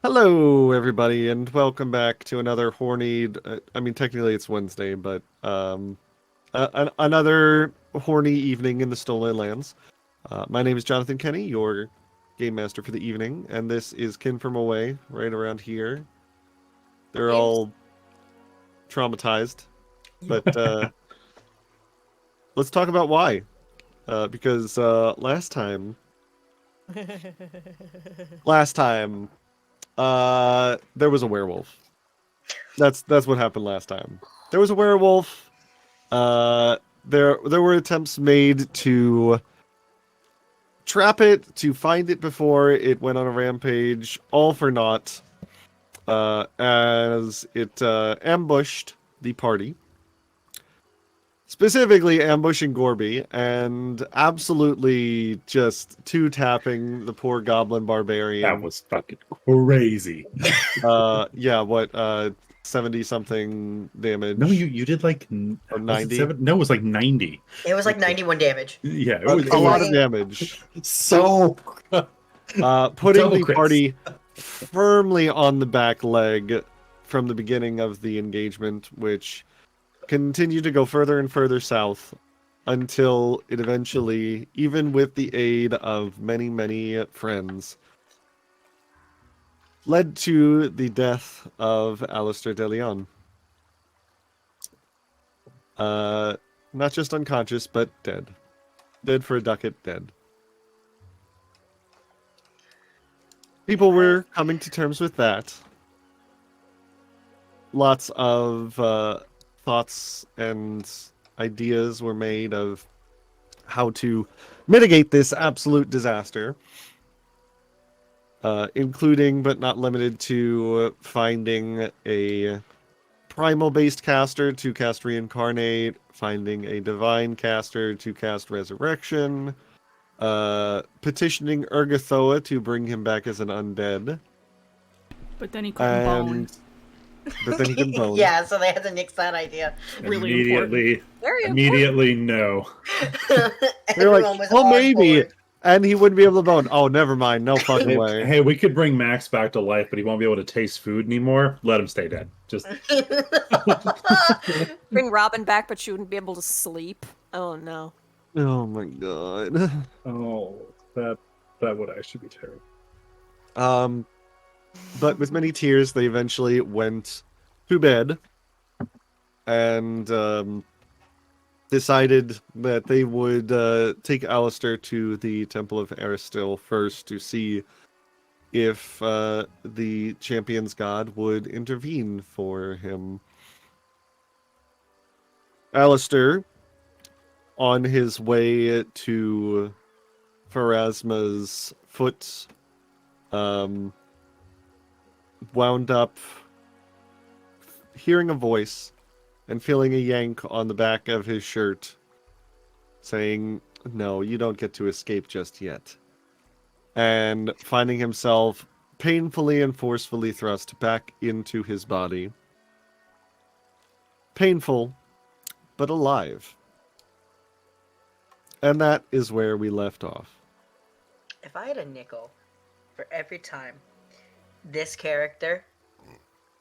Hello, everybody, and welcome back to another horny. I mean, technically it's Wednesday, but another horny evening in the Stolen Lands. My name is Jonathan Kenny, your game master for the evening, and this is Kin from Away, right around here. They're Games. all traumatized, but let's talk about why. Because last time, there was a werewolf. That's what happened last time. There was a werewolf. Uh, there were attempts made to trap it, to find it before it went on a rampage, all for naught. As it ambushed the party, specifically ambushing Gorby, and absolutely just two-tapping the poor goblin That barbarian. was fucking crazy. Yeah, what, 70 something damage? No, you did like Or was it 90? 7? No, it was like 90. It was like 91 damage. Yeah, it A, was a lot of fucking- damage. so Putting Double the crits. party firmly on the back leg from the beginning of the engagement, which continued to go further and further south until it eventually, even with the aid of many, many friends, led to the death of Alistair de Leon. Not just unconscious, but dead. Dead for a ducat, dead. People were coming to terms with that. Lots of thoughts and ideas were made of how to mitigate this absolute disaster, including but not limited to finding a primal-based caster to cast Reincarnate, finding a divine caster to cast Resurrection, petitioning Urgathoa to bring him back as an undead. But then he couldn't bone. And but then he can bone. Yeah, so they had to nix that idea. Really immediately no. They're Everyone like, was well, on maybe, board. and he wouldn't be able to bone. Oh, never mind. No fucking Hey, way. hey, we could bring Max back to life, but he won't be able to taste food anymore. Let him stay dead. Just Bring Robin back, but she wouldn't be able to sleep. Oh no. Oh my god. oh, that would actually be terrible. But with many tears, they eventually went to bed and decided that they would take Alistair to the Temple of Aristil first to see if the champion's god would intervene for him. Alistair, on his way to Pharasma's foot, wound up hearing a voice and feeling a yank on the back of his shirt saying, "No, you don't get to escape just yet." And finding himself painfully and forcefully thrust back into his body. Painful, but alive. And that is where we left off. If I had a nickel for every time this character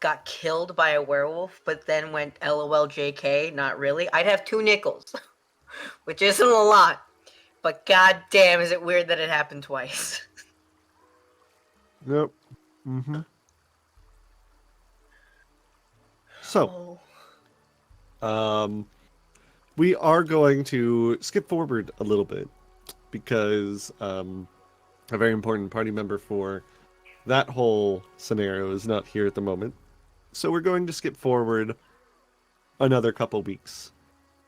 got killed by a werewolf, but then went LOL JK, not really, I'd have 2 nickels. Which isn't a lot. But goddamn, is it weird that it happened twice. Yep. Mm-hmm. So, we are going to skip forward a little bit because a very important party member for that whole scenario is not here at the moment. So we're going to skip forward another couple weeks.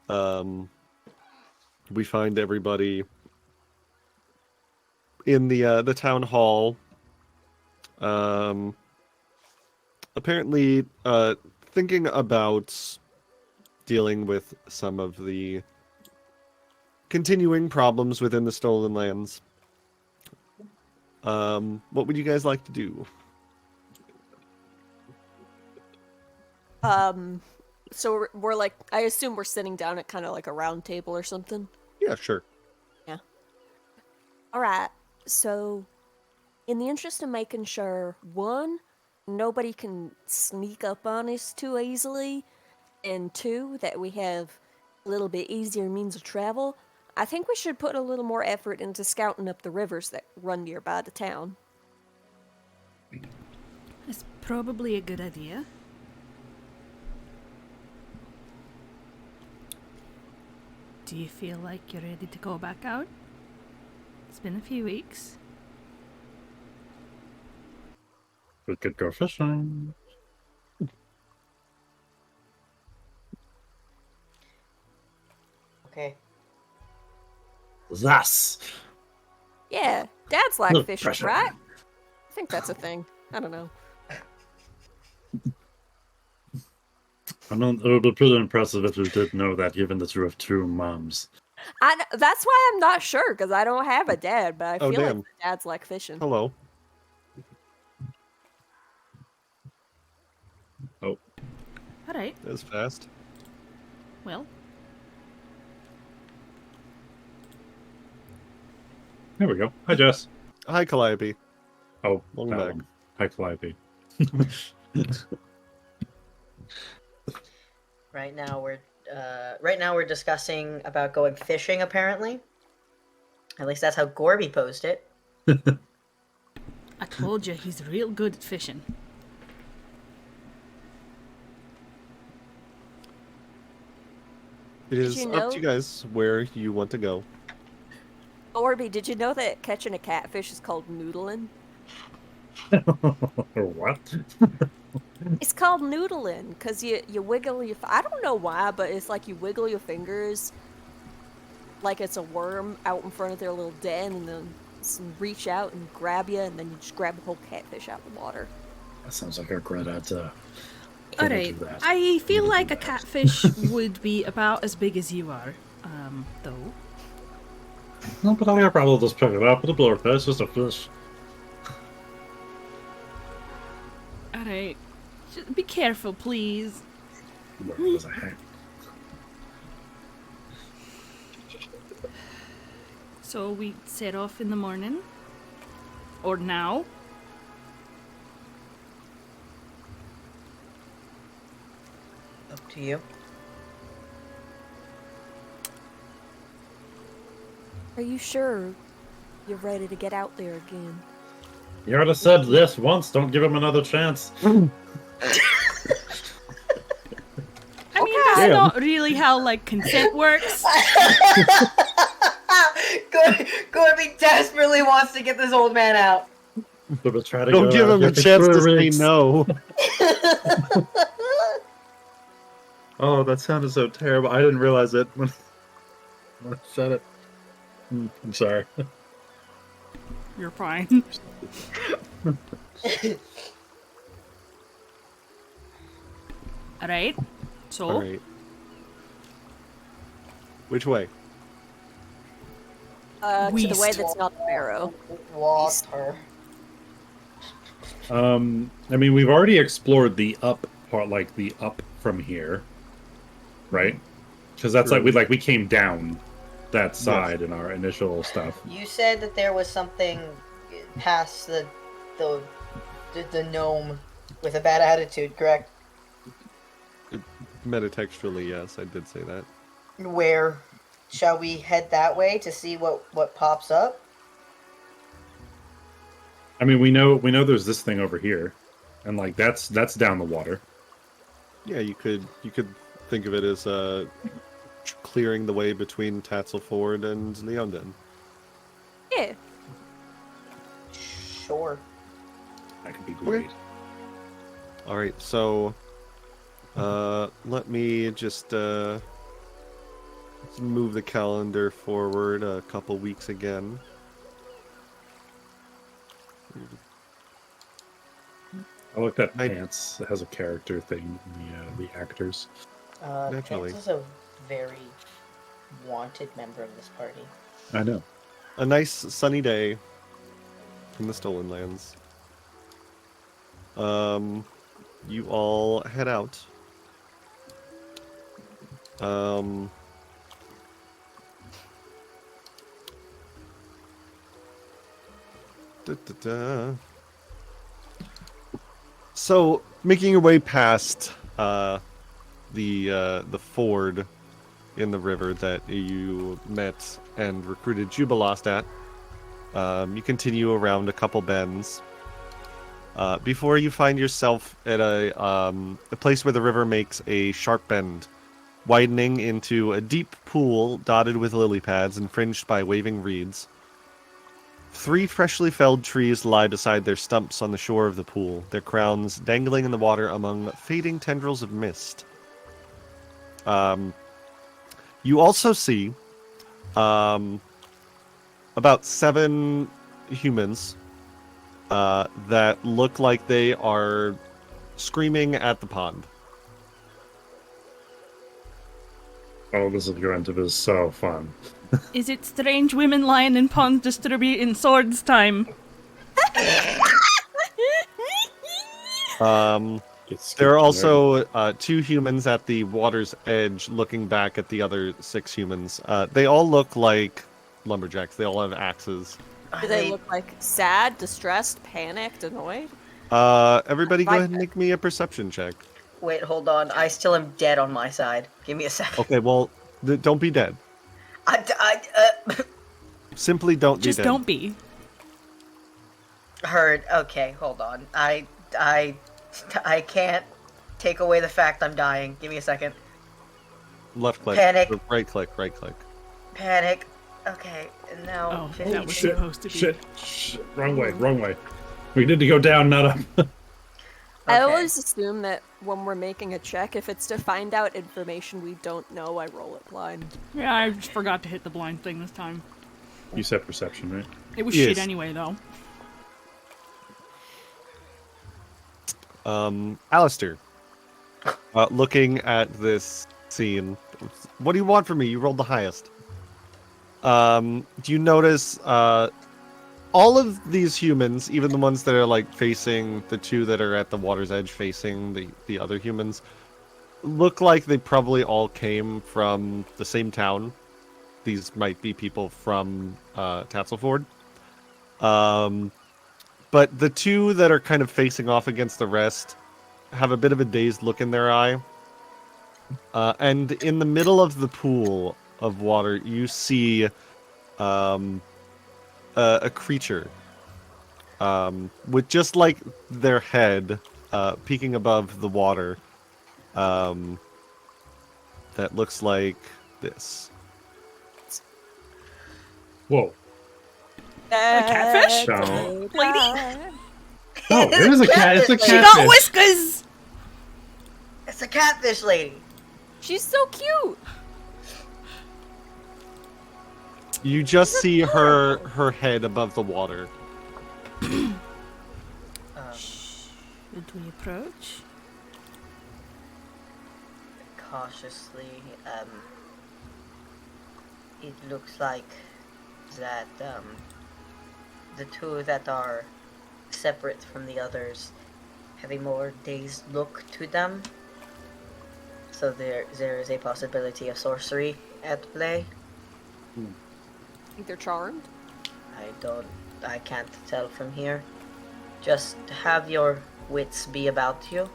We find everybody in the town hall. Apparently, thinking about dealing with some of the continuing problems within the Stolen Lands. What would you guys like to do? So we're like, I assume we're sitting down at kind of like a round table or something. Yeah, sure. All right. So in the interest of making sure, one, nobody can sneak up on us too easily, and two, that we have a little bit easier means of travel, I think we should put a little more effort into scouting up the rivers that run nearby the town. That's probably a good idea. Do you feel like you're ready to go back out? It's been a few weeks. We could go fishing. Okay. Thus. Yeah, dads like No fishing, pressure. right? I think that's a thing. I don't know. I mean, it would be pretty impressive if you did know that, given that you have two moms. That's why I'm not sure, because I don't have a dad, but I Oh, feel like damn. my dads like fishing. Hello. Oh, Alright, That was fast. well, there we go. Hi, Jess. Hi, Calliope. Oh, Welcome that back. one. Hi, Calliope. Right now we're discussing about going fishing. Apparently, at least that's how Gorby posed it. I told you he's real good at fishing. It is you up know- to you guys where you want to go. Orby, did you know that catching a catfish is called noodling? What? It's called noodling because you wiggle your. I don't know why, but it's like you wiggle your fingers like it's a worm out in front of their little den, and then reach out and grab you, and then you just grab a whole catfish out of the water. That sounds like a great idea. Alright, I feel like a catfish would be about as big as you are, though. No, but I'll probably just pick it up with a blowfish. It's just a fish. Alright, be careful, please. Where was a hat? So we set off in the morning? Or now? Up to you. Are you sure you're ready to get out there again? You already said this once. Don't give him another chance. I mean, that's Damn. not really how, like, consent works. Gorby desperately wants to get this old man out. But we'll try to Don't go give out him a here for chance to 3 say weeks. no. Oh, that sounded so terrible. I didn't realize it when I said it. I'm sorry. You're fine. Alright, so All right. Which way? To the way West. that's not the barrow. Water. I mean, we've already explored the up part, like the up from here, right? Because that's True. we came down that side in our initial stuff. You said that there was something past the gnome with a bad attitude, correct? Metatextually, yes, I did say that. Where? Shall we head that way to see what pops up? I mean, we know there's this thing over here, and like that's down the water. Yeah, you could think of it as clearing the way between Tatzel Ford and Leonden. Yeah. Sure. That could be great. All right, so let me just move the calendar forward a couple weeks again. I looked at Pants. It has a character thing in the actors. Naturally. Pants is a very wanted member of this party. I know. A nice sunny day in the Stolen Lands. You all head out. So, making your way past the ford in the river that you met and recruited Jubilost at, you continue around a couple bends before you find yourself at a place where the river makes a sharp bend, widening into a deep pool dotted with lily pads and fringed by waving reeds. 3 freshly felled trees lie beside their stumps on the shore of the pool, their crowns dangling in the water among fading tendrils of mist. You also see about 7 humans that look like they are screaming at the pond. Oh, this is going to be so fun. Is it strange women lying in ponds distributing swords time? There are also 2 humans at the water's edge looking back at the other 6 humans. They all look like lumberjacks. They all have axes. Do they look like sad, distressed, panicked, annoyed? Everybody go ahead and make me a perception check. Wait, hold on. I still am dead on my side. Give me a second. Okay, well, don't be dead. Simply don't Just be dead. don't be. Heard. Okay, hold on. I can't take away the fact I'm dying. Give me a second. Left click. Panic. Or right click, right click. Panic. Okay, and now. Oh, that was supposed to be. Shit. Wrong way. We need to go down, not up. I Okay. always assume that when we're making a check, if it's to find out information we don't know, I roll it blind. Yeah, I just forgot to hit the blind thing this time. You said perception, right? It was Yes. shit anyway, though. Alistair, looking at this scene, what do you want from me? You rolled the highest. Do you notice all of these humans, even the ones that are like facing the 2 that are at the water's edge facing the other humans, look like they probably all came from the same town. These might be people from Tatzelford. But the 2 that are kind of facing off against the rest have a bit of a dazed look in their eye. And in the middle of the pool of water, you see a creature with just like their head peeking above the water that looks like this. Whoa. catfish? No. Lady? Oh, it is a cat. It's a She She catfish. got whiskers! It's a catfish lady. She's so cute! You just see her head above the water. Should we approach? Cautiously, it looks like that the 2 that are separate from the others have a more dazed look to them. So there is a possibility of sorcery at play. Think they're charmed? I can't tell from here. Just have your wits be about you.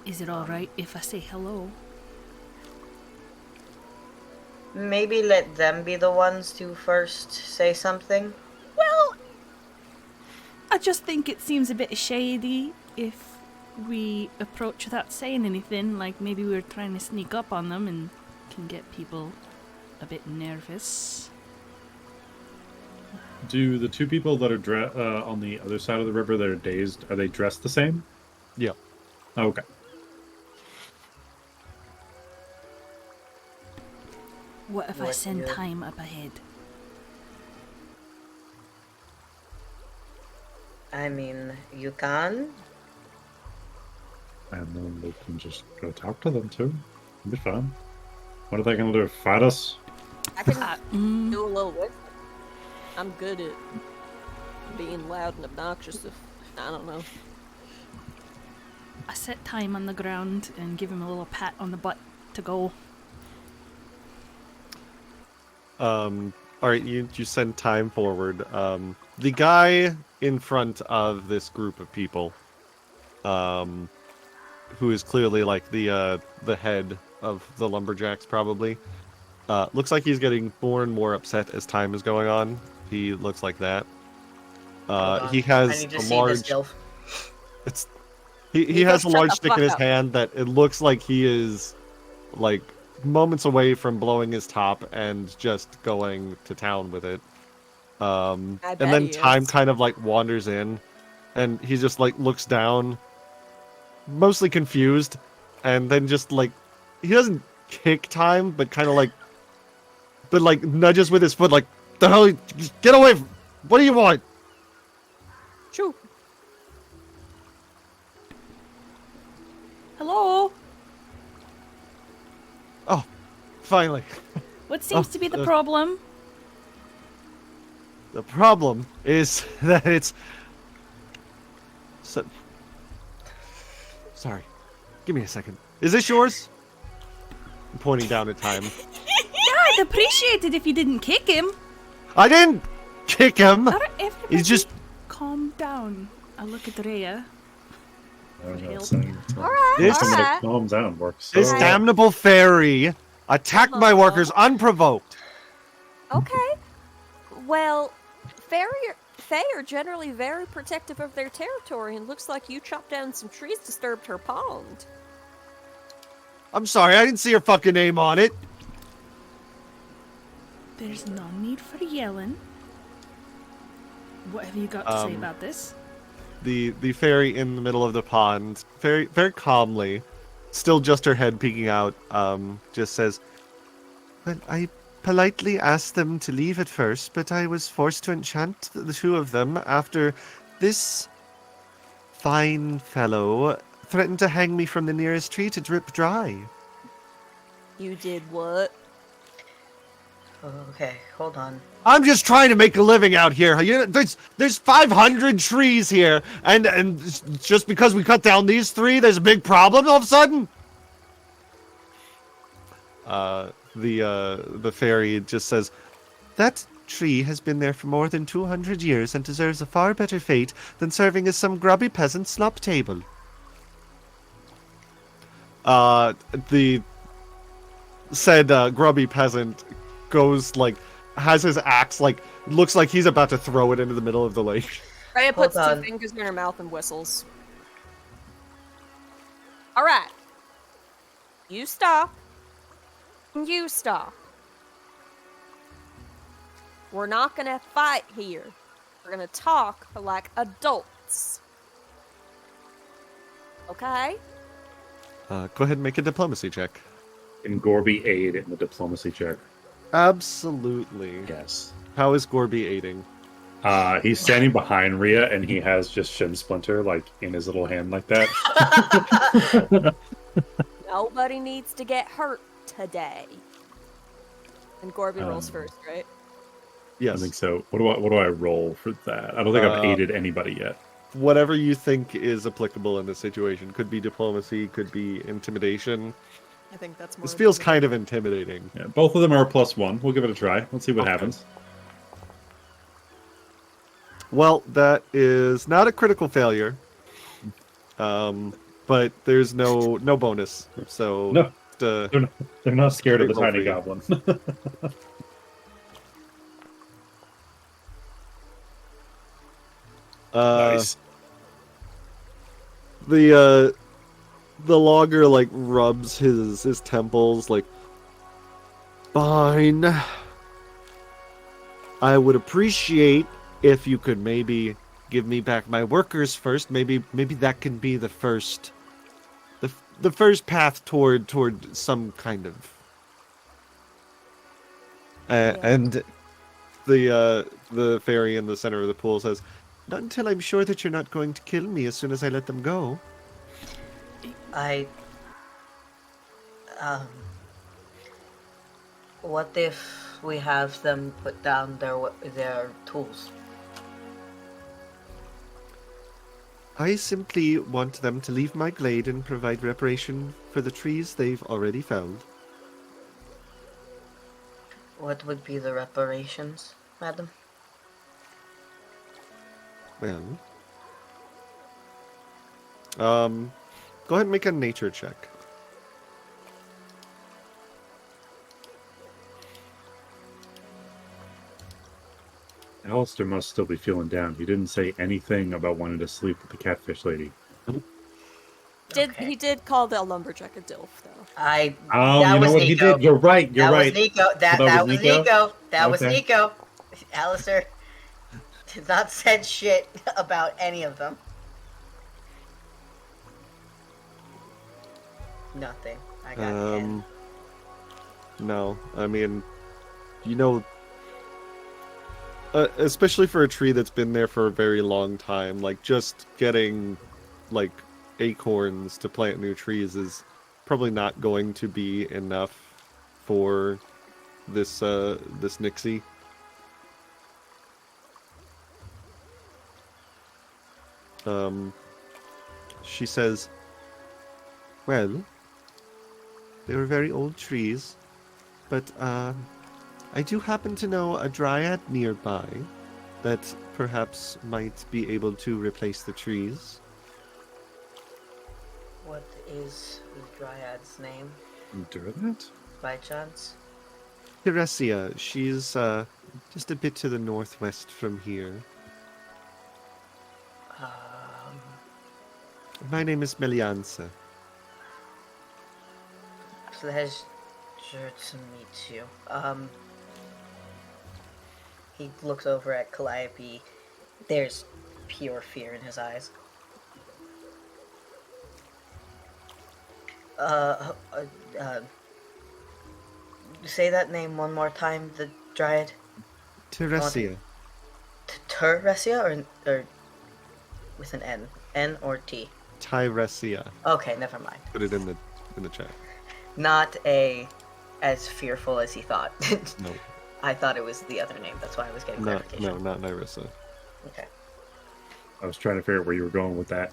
Is it alright if I say hello? Maybe let them be the ones to first say something. Well, I just think it seems a bit shady if we approach without saying anything, like maybe we're trying to sneak up on them and can get people a bit nervous. Do the 2 people that are on the other side of the river that are dazed, are they dressed the same? Yeah. Okay. What if I What send you- time up ahead? I mean, you can. And then we can just go talk to them too. It'll be fun. What are they gonna do? Fight us? I can do a little with it. I'm good at being loud and obnoxious if, I don't know. I set time on the ground and give him a little pat on the butt to go. All right, you send time forward. The guy in front of this group of people, who is clearly like the head of the lumberjacks, probably. Looks like he's getting more and more upset as time is going on. He looks like that. Hold on. He I has need to a see this large. gilf. It's he Nico, has a shut large the stick in fuck his up. hand that it looks like he is like moments away from blowing his top and just going to town with it. I And bet then he time is. kind of like wanders in, and he just like looks down, mostly confused, and then just like he doesn't kick time, but kind of like nudges with his foot, like the hell, get away! What do you want? Shoo. Hello? Oh, finally. What seems Oh, to be the problem? The problem is that it's. So... Sorry. Give me a second. Is this yours? I'm pointing down at time. Yeah, I'd appreciate it if you didn't kick him. I didn't kick him! All right, everybody, He's just. calm down. I'll look at Rhea. I don't know, Help. saying Alright, This- someone alright. to calm down works. This so well. damnable fairy attacked my Uh-huh. workers unprovoked. Okay. Well, Fae are generally very protective of their territory, and looks like you chopped down some trees, disturbed her pond. I'm sorry, I didn't see your fucking name on it. There's no need for yelling. What have you got to say about this? The fairy in the middle of the pond, very very calmly, still just her head peeking out, just says, "Well, I politely asked them to leave at first, but I was forced to enchant the two of them after this fine fellow threatened to hang me from the nearest tree to drip dry." You did what? Okay, hold on. I'm just trying to make a living out here. You know, there's 500 trees here, and just because we cut down these 3, there's a big problem all of a sudden. The fairy just says, "That tree has been there for more than 200 years and deserves a far better fate than serving as some grubby peasant slop table." The said grubby peasant goes has his axe looks like he's about to throw it into the middle of the lake. Rhea Hold puts on. 2 fingers in her mouth and whistles. Alright. You stop. You stop. We're not gonna fight here. We're gonna talk like adults. Okay? Go ahead and make a diplomacy check. Can Gorby aid in the diplomacy check? Absolutely. Yes. How is Gorby aiding? He's standing behind Rhea, and he has just Shin Splinter in his little hand like that. Nobody needs to get hurt today. And Gorby rolls Um, first, right? Yes. I think so. What do I roll for that? I don't think I've aided anybody yet. Whatever you think is applicable in this situation. Could be diplomacy, could be intimidation. I think that's more. This feels kind of intimidating. Yeah, both of them are +1. We'll give it a try. Let's see what Okay. happens. Well, that is not a critical failure. But there's no bonus. So No. just, They're not scared of the Big roll tiny for you. goblin. Nice. The logger rubs his temples fine. I would appreciate if you could maybe give me back my workers first. Maybe that can be the first the first path toward some kind of and the fairy in the center of the pool says, "Not until I'm sure that you're not going to kill me as soon as I let them go." What if we have them put down their tools? I simply want them to leave my glade and provide reparation for the trees they've already felled. What would be the reparations, madam? Well, go ahead and make a nature check. Alistair must still be feeling down. He didn't say anything about wanting to sleep with the catfish lady. Okay. He did call the lumberjack a dilf, though. Oh, That you know was what he Nico. did? You're right. You're That right. was Nico. That was was Nico? Nico. That was Okay. Nico. Alistair did not said shit about any of them. Nothing. I got 10. No, I mean, you know, especially for a tree that's been there for a very long time, like just getting like acorns to plant new trees is probably not going to be enough for this Nixie. She says, well, they were very old trees, but I do happen to know a dryad nearby that perhaps might be able to replace the trees. What is the dryad's name, Do that? by chance? Teresia, she's just a bit to the northwest from here. My name is Melianza. Pleasure to meet you. He looks over at Calliope. There's pure fear in his eyes. Say that name one more time, the dryad. Teresia. Teresia or with an N? N or T? Tyresia. Okay, never mind. Put it in the chat. Not as fearful as he thought. No. I thought it was the other name. That's why I was getting clarification. No, not Nyrissa. Okay. I was trying to figure out where you were going with that.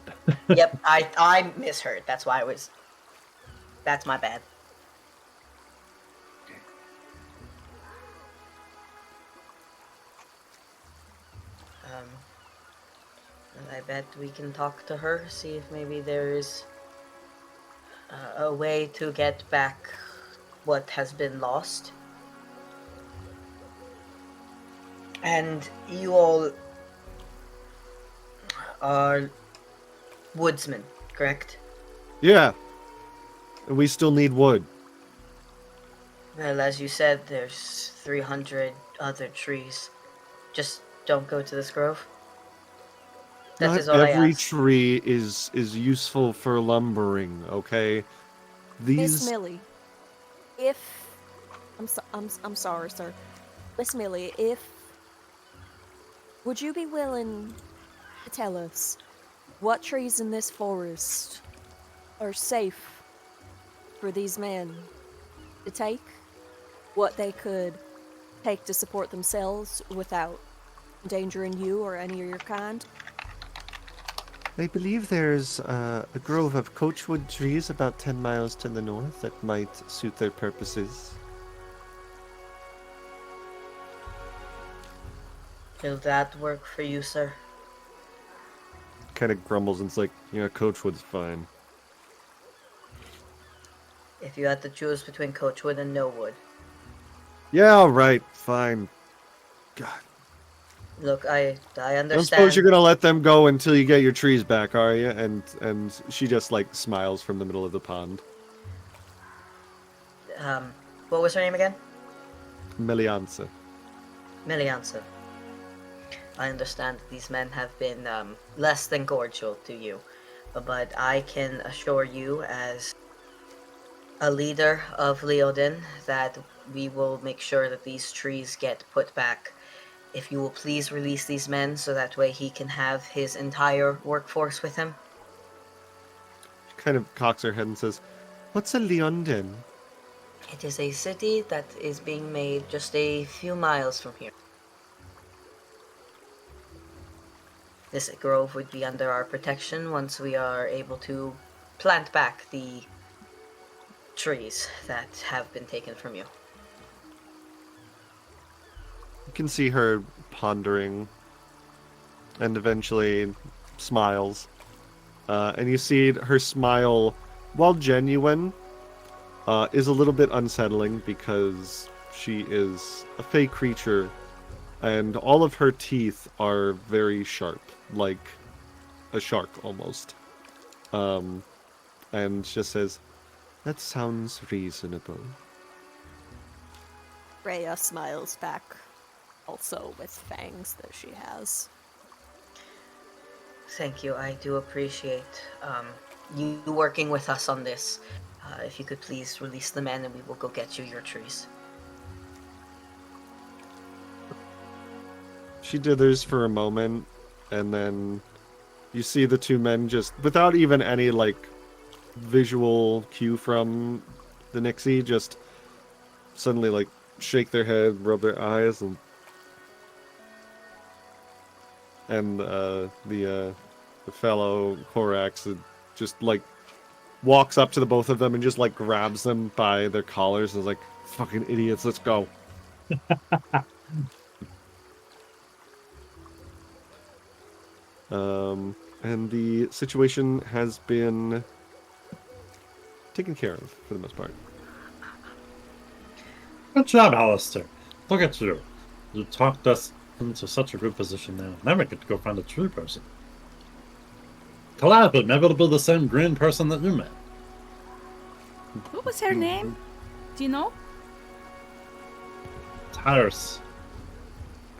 Yep, I misheard. That's why I was. That's my bad. I bet we can talk to her, see if maybe there's a way to get back what has been lost. And you all are woodsmen, correct? Yeah. And we still need wood. Well, as you said, there's 300 other trees. Just don't go to this grove. That Not is all I every ask. tree is useful for lumbering, okay? Miss These Millie, if I'm sorry, sir. Miss Millie, would you be willing to tell us what trees in this forest are safe for these men to take? What they could take to support themselves without endangering you or any of your kind? I believe there's a grove of coachwood trees about 10 miles to the north that might suit their purposes. Will that work for you, sir? Kind of grumbles and it's like, yeah, coachwood's fine. If you had to choose between coachwood and no wood. Yeah, all right, fine. God. Look, I I don't understand. suppose you're gonna let them go until you get your trees back, are you? And she just like smiles from the middle of the pond. What was her name again? Melianza. Melianza. I understand that these men have been less than cordial to you, but I can assure you as a leader of Leodin that we will make sure that these trees get put back. If you will please release these men so that way he can have his entire workforce with him. She kind of cocks her head and says, "What's a Leondin?" It is a city that is being made just a few miles from here. This grove would be under our protection once we are able to plant back the trees that have been taken from you. can see her pondering and eventually smiles. And you see her smile, while genuine, is a little bit unsettling because she is a fey creature and all of her teeth are very sharp, like a shark almost. And just says, "That sounds reasonable." Rhea smiles back, also with fangs that she has. Thank you. I do appreciate you working with us on this. If you could please release the men and we will go get you your trees. She dithers for a moment, and then you see the two men just, without even any, like, visual cue from the Nixie, just suddenly, like, shake their head, rub their eyes, and the fellow Korax just, like, walks up to the both of them and just, like, grabs them by their collars and is like, "Fucking idiots, let's go." And the situation has been taken care of for the most part. Good job, Alistair. Look at you. You talked us into such a good position now. Now we get to go find a true person. Collab, maybe it'll be the same green person that you met. What was her name? Do you know? Tyrus.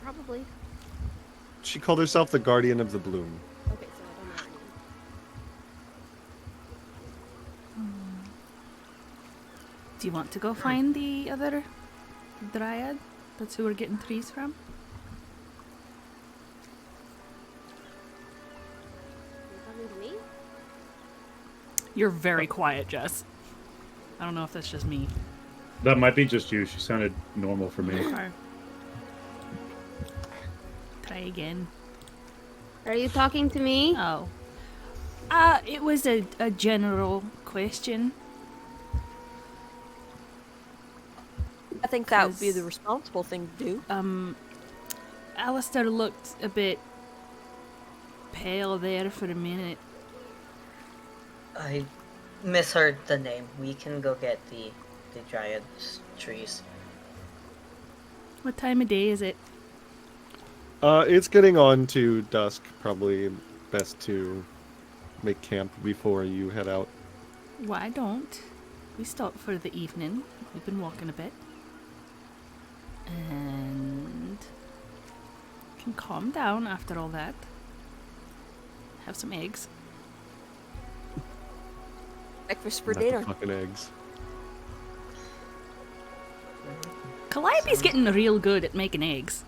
Probably. She called herself the Guardian of the Bloom. Okay, so I don't know her name. Do you want to go find the other dryad? That's who we're getting trees from? You talking to me? You're very quiet, Jess. I don't know if that's just me. That might be just you. She sounded normal for me. Or... Try again. Are you talking to me? Oh. It was a general question. I think that would be 'Cause, the responsible thing to do. Alistair looked a bit pale there for a minute. I misheard the name. We can go get the dryad trees. What time of day is it? It's getting on to dusk. Probably best to make camp before you head out. Why don't we stop for the evening? We've been walking a bit. And can calm down after all that. Have some eggs. Breakfast for Not the dinner. fucking eggs. Calliope's getting real good at making eggs.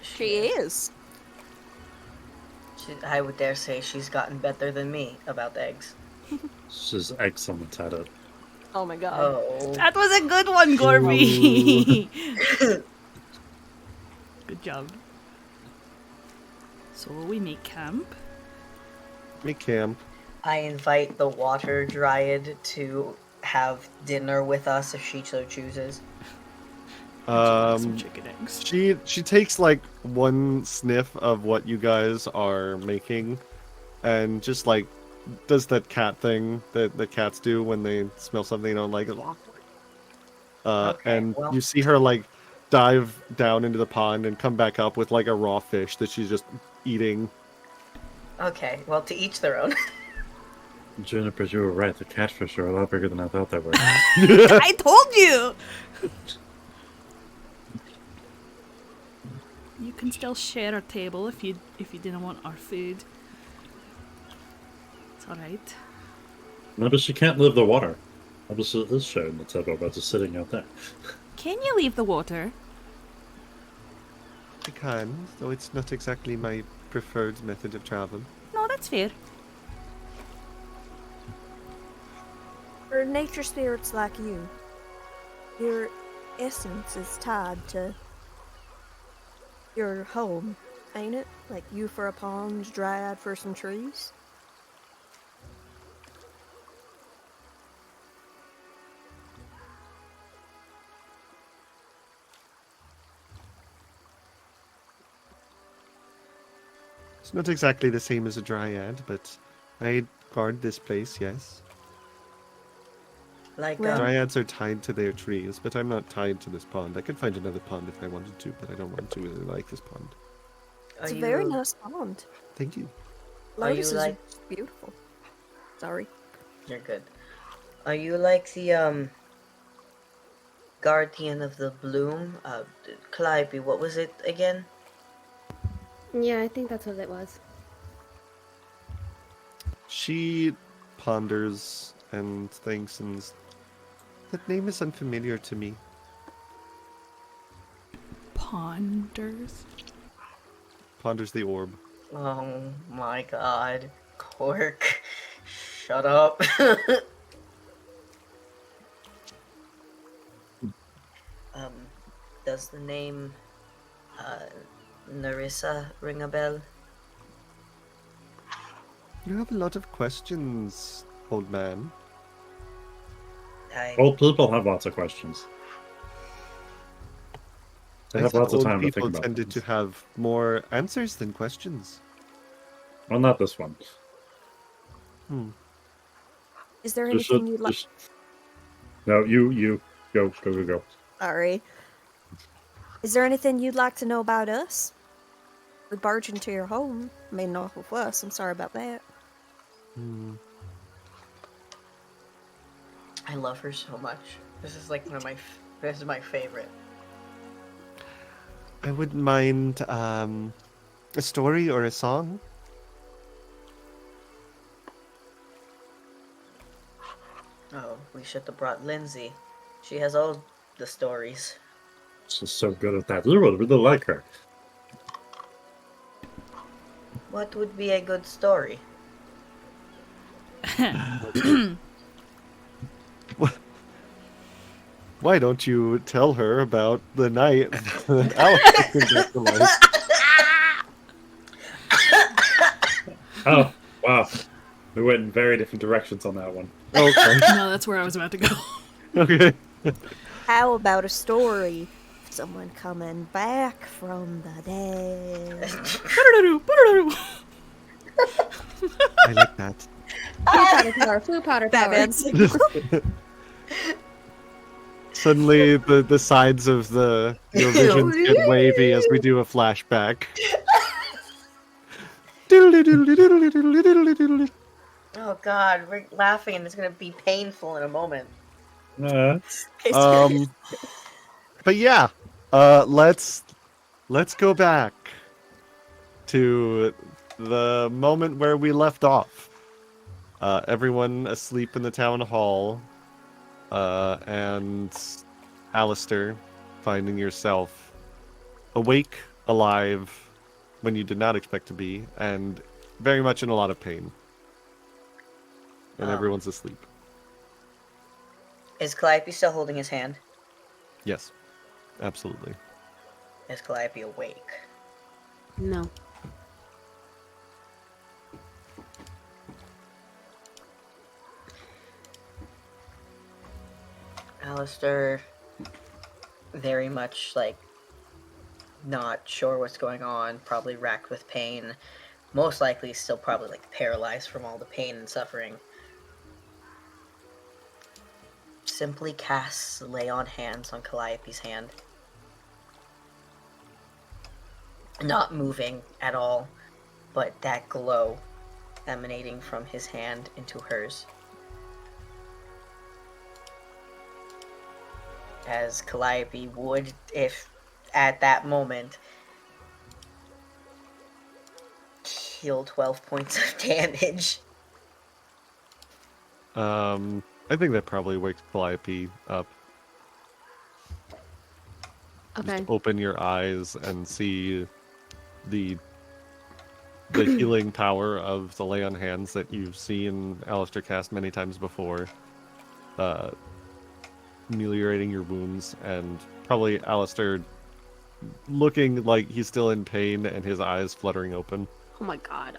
She is. I would dare say she's gotten better than me about eggs. She's excellent at it. Oh my god. Oh. That was a good one, Gorby. Good job. So we make camp. Make camp. I invite the water dryad to have dinner with us if she so chooses. Some chicken eggs. She takes like one sniff of what you guys are making, and just like does that cat thing that the cats do when they smell something they don't like. Okay, And well- you see her like dive down into the pond and come back up with like a raw fish that she's just eating. Okay, well, to each their own. Juniper, you were right. The catfish are a lot bigger than I thought they were. I told you. You can still share our table if you didn't want our food. It's all right. Maybe she can't leave the water. Maybe she is sharing the table by just sitting out there. Can you leave the water? I can, though it's not exactly my preferred method of travel. No, that's fair. For nature spirits like you, your essence is tied to your home, ain't it? Like you for a pond, dryad for some trees. It's not exactly the same as a dryad, but I guard this place, yes. Like, Well- Dryads are tied to their trees, but I'm not tied to this pond. I could find another pond if I wanted to, but I don't want to really like this pond. It's are a very you nice pond. Thank you. Are you Lotuses like- are beautiful. Sorry. You're good. Are you like the guardian of the bloom? Calliope, what was it again? Yeah, I think that's what it was. She ponders and thinks, and that name is unfamiliar to me. Ponders. Ponders the orb. Oh my god. Cork. Shut up. Does the name Narissa ring a bell? You have a lot of questions, old man. Old people have lots of questions. They I have thought lots of old time to people think about tended to things. have more answers than questions. Well, not this one. Is there Just anything should- you'd like? just- No, you. Go. Sorry. Is there anything you'd like to know about us? We barge into your home. I mean, not with us. I'm sorry about that. I love her so much. This is like this is my favorite. I wouldn't mind a story or a song. Oh, we should have brought Lindsay. She has all the stories. She's so good at that. You would really like her. What would be a good story? Why don't you tell her about the night that Alex came back to life? Oh, wow. We went in very different directions on that one. Okay. No, that's where I was about to go. Okay. How about a story of someone coming back from the dead? I like that. Flute powder power. Batman signal. Suddenly, the sides of your visions get wavy as we do a flashback. Oh god, we're laughing and it's gonna be painful in a moment. But yeah, let's go back to the moment where we left off. Everyone asleep in the town hall, and Alistair finding yourself awake, alive, when you did not expect to be, and very much in a lot of pain. And Oh. everyone's asleep. Is Calliope still holding his hand? Yes, absolutely. Is Calliope awake? No. Alistair, very much like not sure what's going on, probably racked with pain, most likely still probably like paralyzed from all the pain and suffering. Simply casts lay on hands on Calliope's hand. Not moving at all, but that glow emanating from his hand into hers. As Calliope would if at that moment heal 12 points of damage. I think that probably wakes Calliope up. Okay. Just open your eyes and see the healing power of the lay on hands that you've seen Alistair cast many times before. Ameliorating your wounds, and probably Alistair looking like he's still in pain and his eyes fluttering open. Oh my god.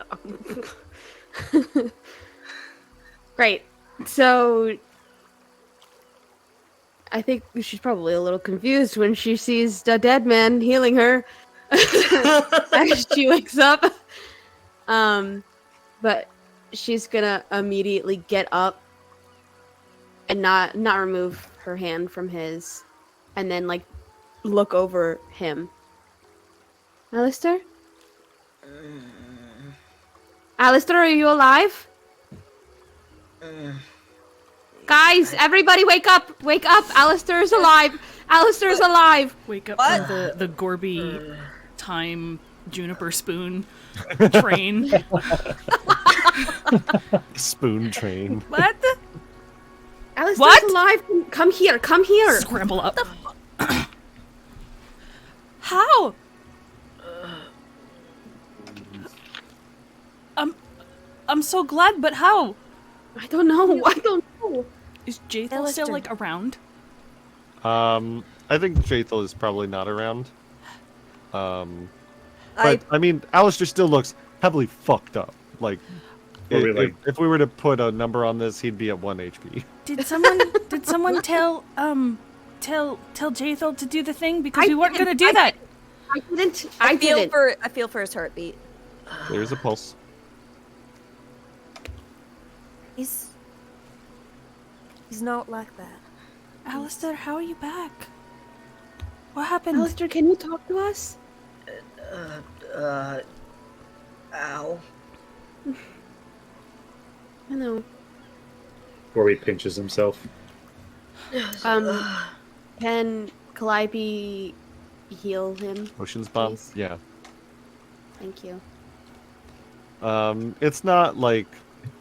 Great. So I think she's probably a little confused when she sees the dead man healing her as she wakes up. But she's gonna immediately get up and not remove her hand from his, and then like look over him. Alistair? Alistair, are you alive? Guys, everybody wake up! Wake up! Alistair's alive! Alistair's alive! Wake up What? from the Gorby time juniper spoon train. Spoon train. What? Alistair's What? alive! Come here! Come here! Scramble up. How? I'm so glad, but how? I don't know. I don't know. Is Jathel still Alistair. like around? I think Jathel is probably not around. I But I mean, Alistair still looks heavily fucked up. Like, Were we, like- if we were to put a number on this, he'd be at 1 HP. Did someone tell Jathel to do the thing because we weren't gonna do that? I didn't. I feel didn't. I feel for his heartbeat. There's a pulse. He's not like that. Alistair, how are you back? What happened? Alistair, can you talk to us? Ow. I know. Before he pinches himself. Can Calliope heal him? Ocean's bomb? Please. Yeah. Thank you. It's not like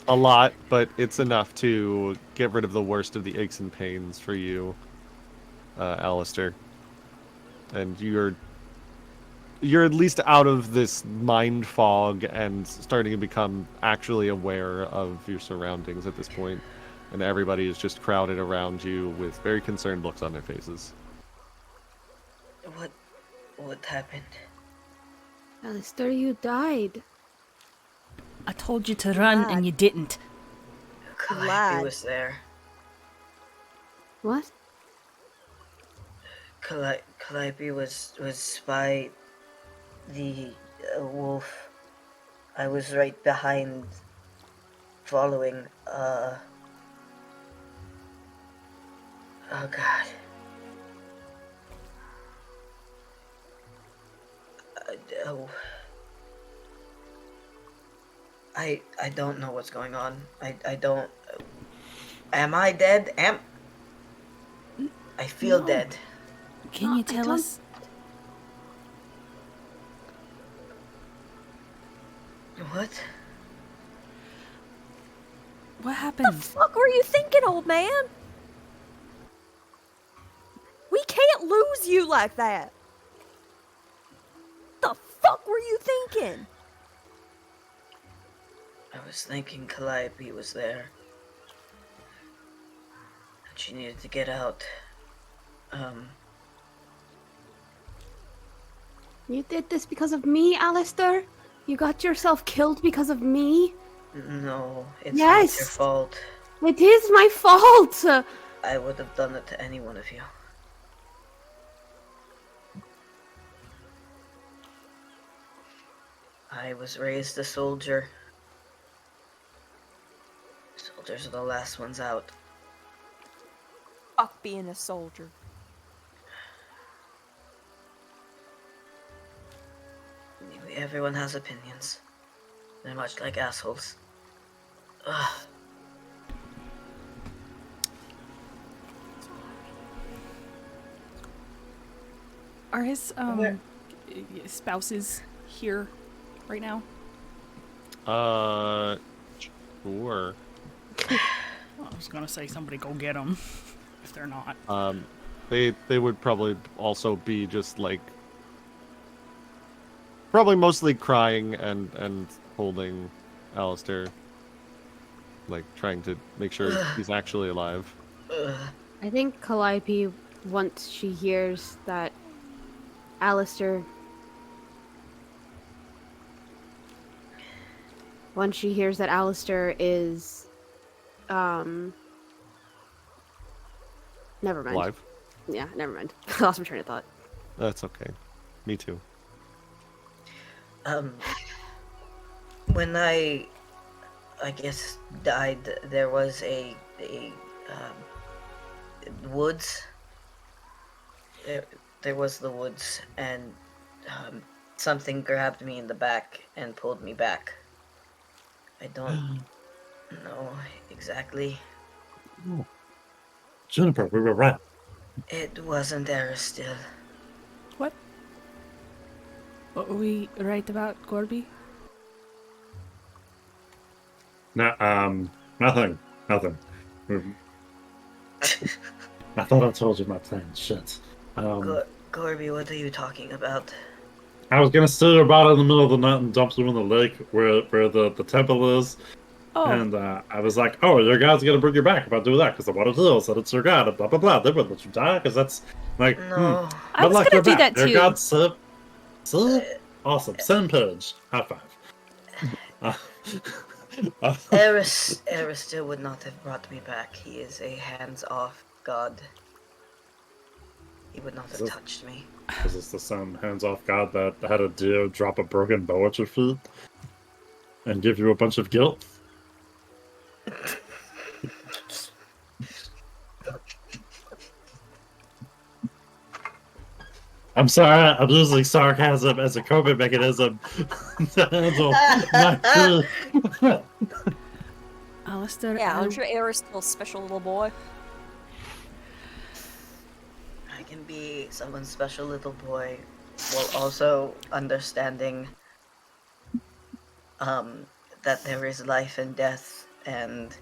a lot, but it's enough to get rid of the worst of the aches and pains for you, Alistair. And you're at least out of this mind fog and starting to become actually aware of your surroundings at this point. And everybody is just crowded around you with very concerned looks on their faces. What happened? Alistair, you died. I told you to run and you didn't. Calliope Lied. was there. What? Calliope was by the wolf. I was right behind, following. Oh God. Oh. I don't know what's going on. I don't. Am I dead? I feel No. dead. Can you tell don't- us? What? What What happened? the fuck were you thinking, old man? We can't lose you like that. The fuck were you thinking? I was thinking Calliope was there. And she needed to get out. You did this because of me, Alistair? You got yourself killed because of me? No, it's not Yes. your fault. It is my fault! I would have done it to any one of you. I was raised a soldier. Soldiers are the last ones out. Fuck being a soldier. Everyone has opinions. They're much like assholes. Ugh. Are his spouses here right now? Sure. I was gonna say somebody go get them if they're not. They would probably also be just like probably mostly crying and holding Alistair, like trying to make sure he's actually alive. I think Calliope, once she hears that Alistair... Once she hears that Alistair is... Never mind. Alive? Yeah, never mind. I lost my train of thought. That's okay. Me too. when I guess died, there was a woods. There was the woods, and something grabbed me in the back and pulled me back. I don't know exactly. Juniper, we were right. It wasn't Aristil. What? What were we right about, Gorby? No, nothing. Nothing. I thought I told you my plan. Shit. Gorby, what are you talking about? I was gonna steal your body in the middle of the night and dump you in the lake where the temple is. Oh, And I was like, oh, your god's gonna bring you back if I do that, because the water heals, that it's your god, and blah, blah, blah. They wouldn't let you die, because that's, like, No. I But, was like, gonna you're do back. that Your too. god's Sib. Sib? Awesome. Send page. High five. Aristil would not have brought me back. He is a hands-off god. He would not have touched me. Is this the same hands-off god that had a deer drop a broken bow at your feet and give you a bunch of guilt? I'm sorry, I'm using sarcasm as a coping mechanism to handle my grief. Alistair, Yeah, aren't your Aris still special little boy? I can be someone's special little boy while also understanding that there is life and death, and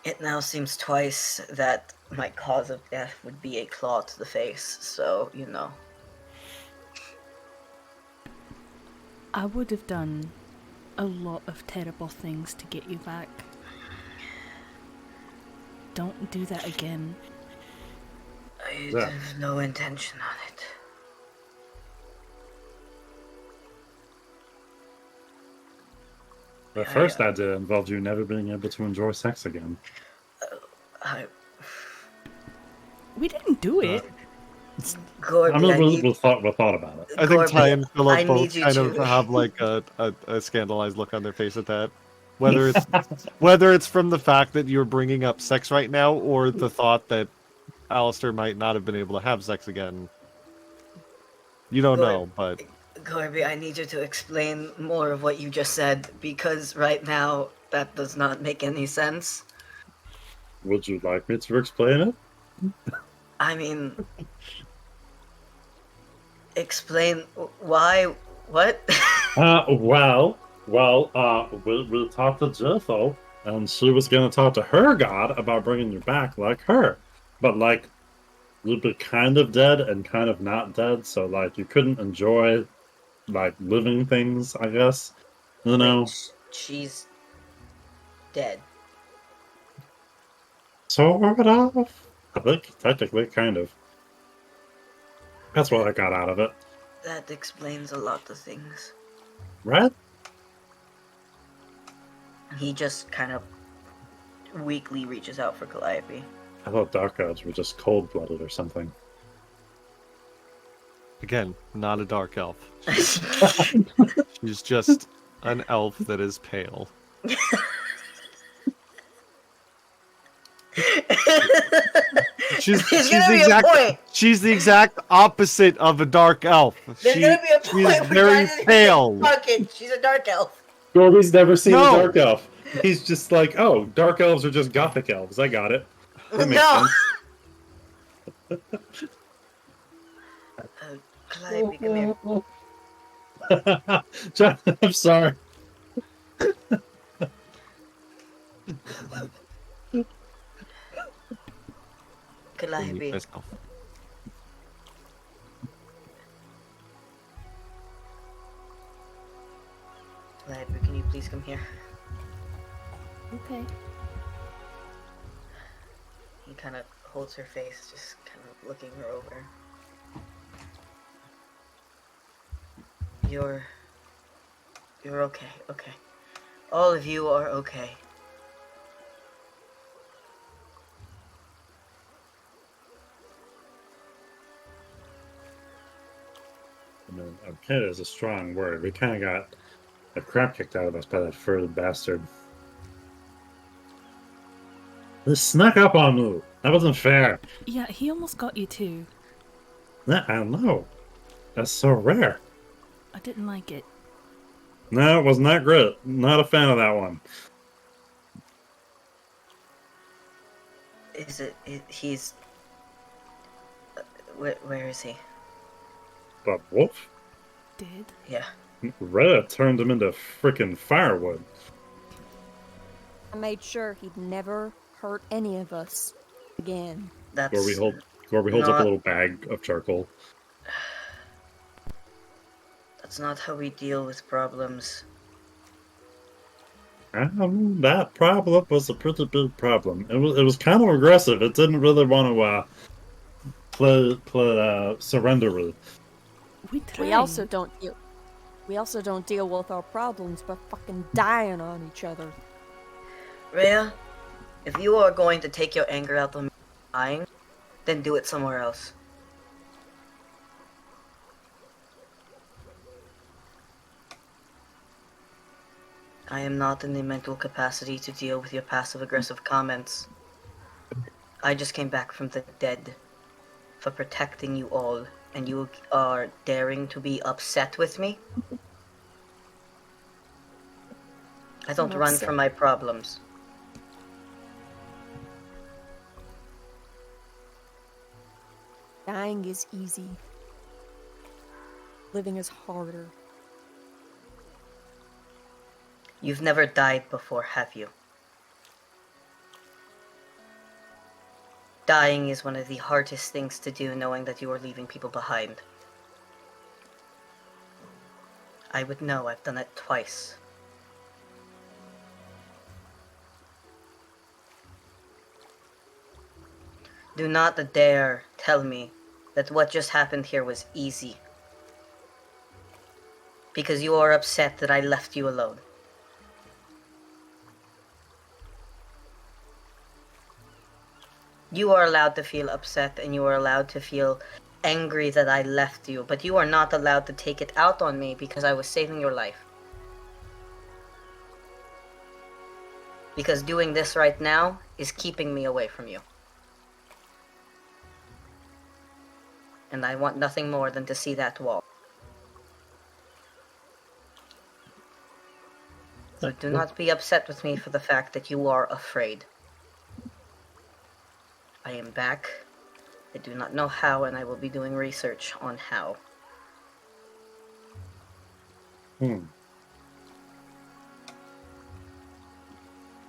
it now seems twice that my cause of death would be a claw to the face, so, you know. I would have done a lot of terrible things to get you back. Don't do that again. I Yeah. have no intention on it. The first idea involved you never being able to enjoy sex again. We didn't do it. Gorby, I mean, we thought about it. I think Ty and I Philip need both you kind to- of have like a scandalized look on their face at that. Whether it's from the fact that you're bringing up sex right now, or the thought that Alistair might not have been able to have sex again. You don't know, but Gorby, I need you to explain more of what you just said, because right now that does not make any sense. Would you like me to explain it? I mean, explain why, what? We talked to Jethro, and she was going to talk to her god about bringing you back like her. But, like, you'd be kind of dead and kind of not dead, so, like, you couldn't enjoy, like, living things, I guess. You know? She's dead. Sort of. I think, technically, kind of. That's what I got out of it. That explains a lot of things. Right? He just kind of weakly reaches out for Calliope. I thought dark elves were just cold-blooded or something. again, not a dark elf. She's just an elf that is pale. She's the exact opposite of a dark elf. There's gonna be a point she's where very Jonathan pale. fucking, she's a dark elf. Gorby's never seen No. a dark elf. He's just like, oh, dark elves are just gothic elves. I got it. That makes No. sense. Calliope, come here. John, I'm sorry. Calliope. Myself. Calliope, can you please come here? Okay. He kind of holds her face, just kind of looking her over. You're okay, okay. All of you are okay. I mean, okay is a strong word. We kind of got The crap kicked out of us by that furry bastard. They snuck up on me. That wasn't fair. Yeah, he almost got you too. Yeah, I know. That's so rare. I didn't like it. No, it was not great. Not a fan of that one. Is it? He's. Where is he? But Wolf? Did? Yeah. Rhea turned him into frickin' firewood. I made sure he'd never hurt any of us again. That's Where we holds up a not. little bag of charcoal. That's not how we deal with problems. That problem was a pretty big problem. It was kind of aggressive. It didn't really want to play surrendery. We tried. We also don't deal with our problems by fucking dying on each other. Rhea, if you are going to take your anger out on me dying, then do it somewhere else. I am not in the mental capacity to deal with your passive-aggressive comments. I just came back from the dead for protecting you all, and you are daring to be upset with me? I don't I'm run upset. from my problems. Dying is easy. Living is harder. You've never died before, have you? Dying is one of the hardest things to do, knowing that you are leaving people behind. I would know, I've done it twice. Do not dare tell me that what just happened here was easy. Because you are upset that I left you alone. You are allowed to feel upset and you are allowed to feel angry that I left you, but you are not allowed to take it out on me because I was saving your life. Because doing this right now is keeping me away from you. And I want nothing more than to see that wall. So do not be upset with me for the fact that you are afraid. I am back. I do not know how, and I will be doing research on how.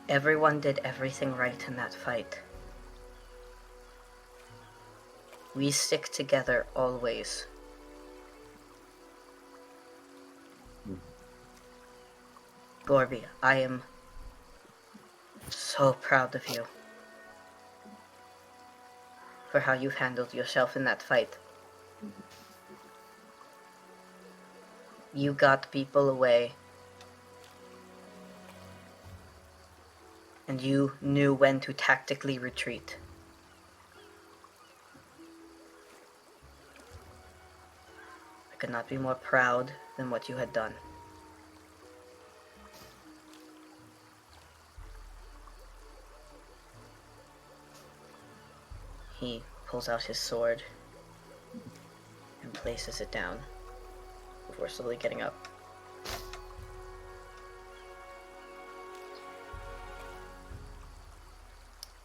Everyone did everything right in that fight. We stick together always. Gorby, I am so proud of you for how you've handled yourself in that fight. You got people away, and you knew when to tactically retreat. I could not be more proud than what you had done. He pulls out his sword and places it down before slowly getting up.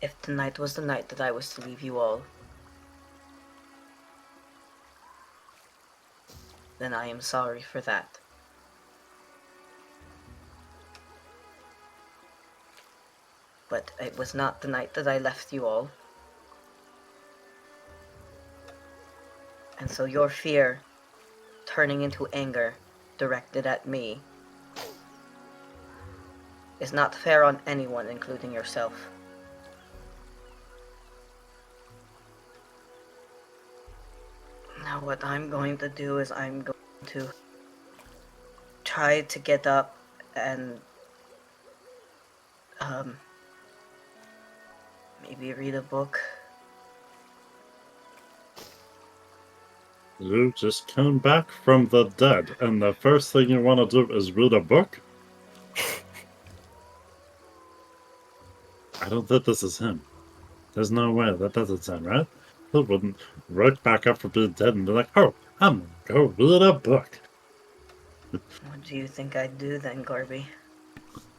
If tonight was the night that I was to leave you all, then I am sorry for that. But it was not the night that I left you all. And so your fear turning into anger directed at me is not fair on anyone, including yourself. Now what I'm going to do is I'm going to try to get up and maybe read a book. You just came back from the dead, and the first thing you want to do is read a book? I don't think this is him. There's no way that doesn't sound right. He wouldn't wake back up from being dead and be like, oh, I'm gonna go read a book. What do you think I'd do then, Gorby?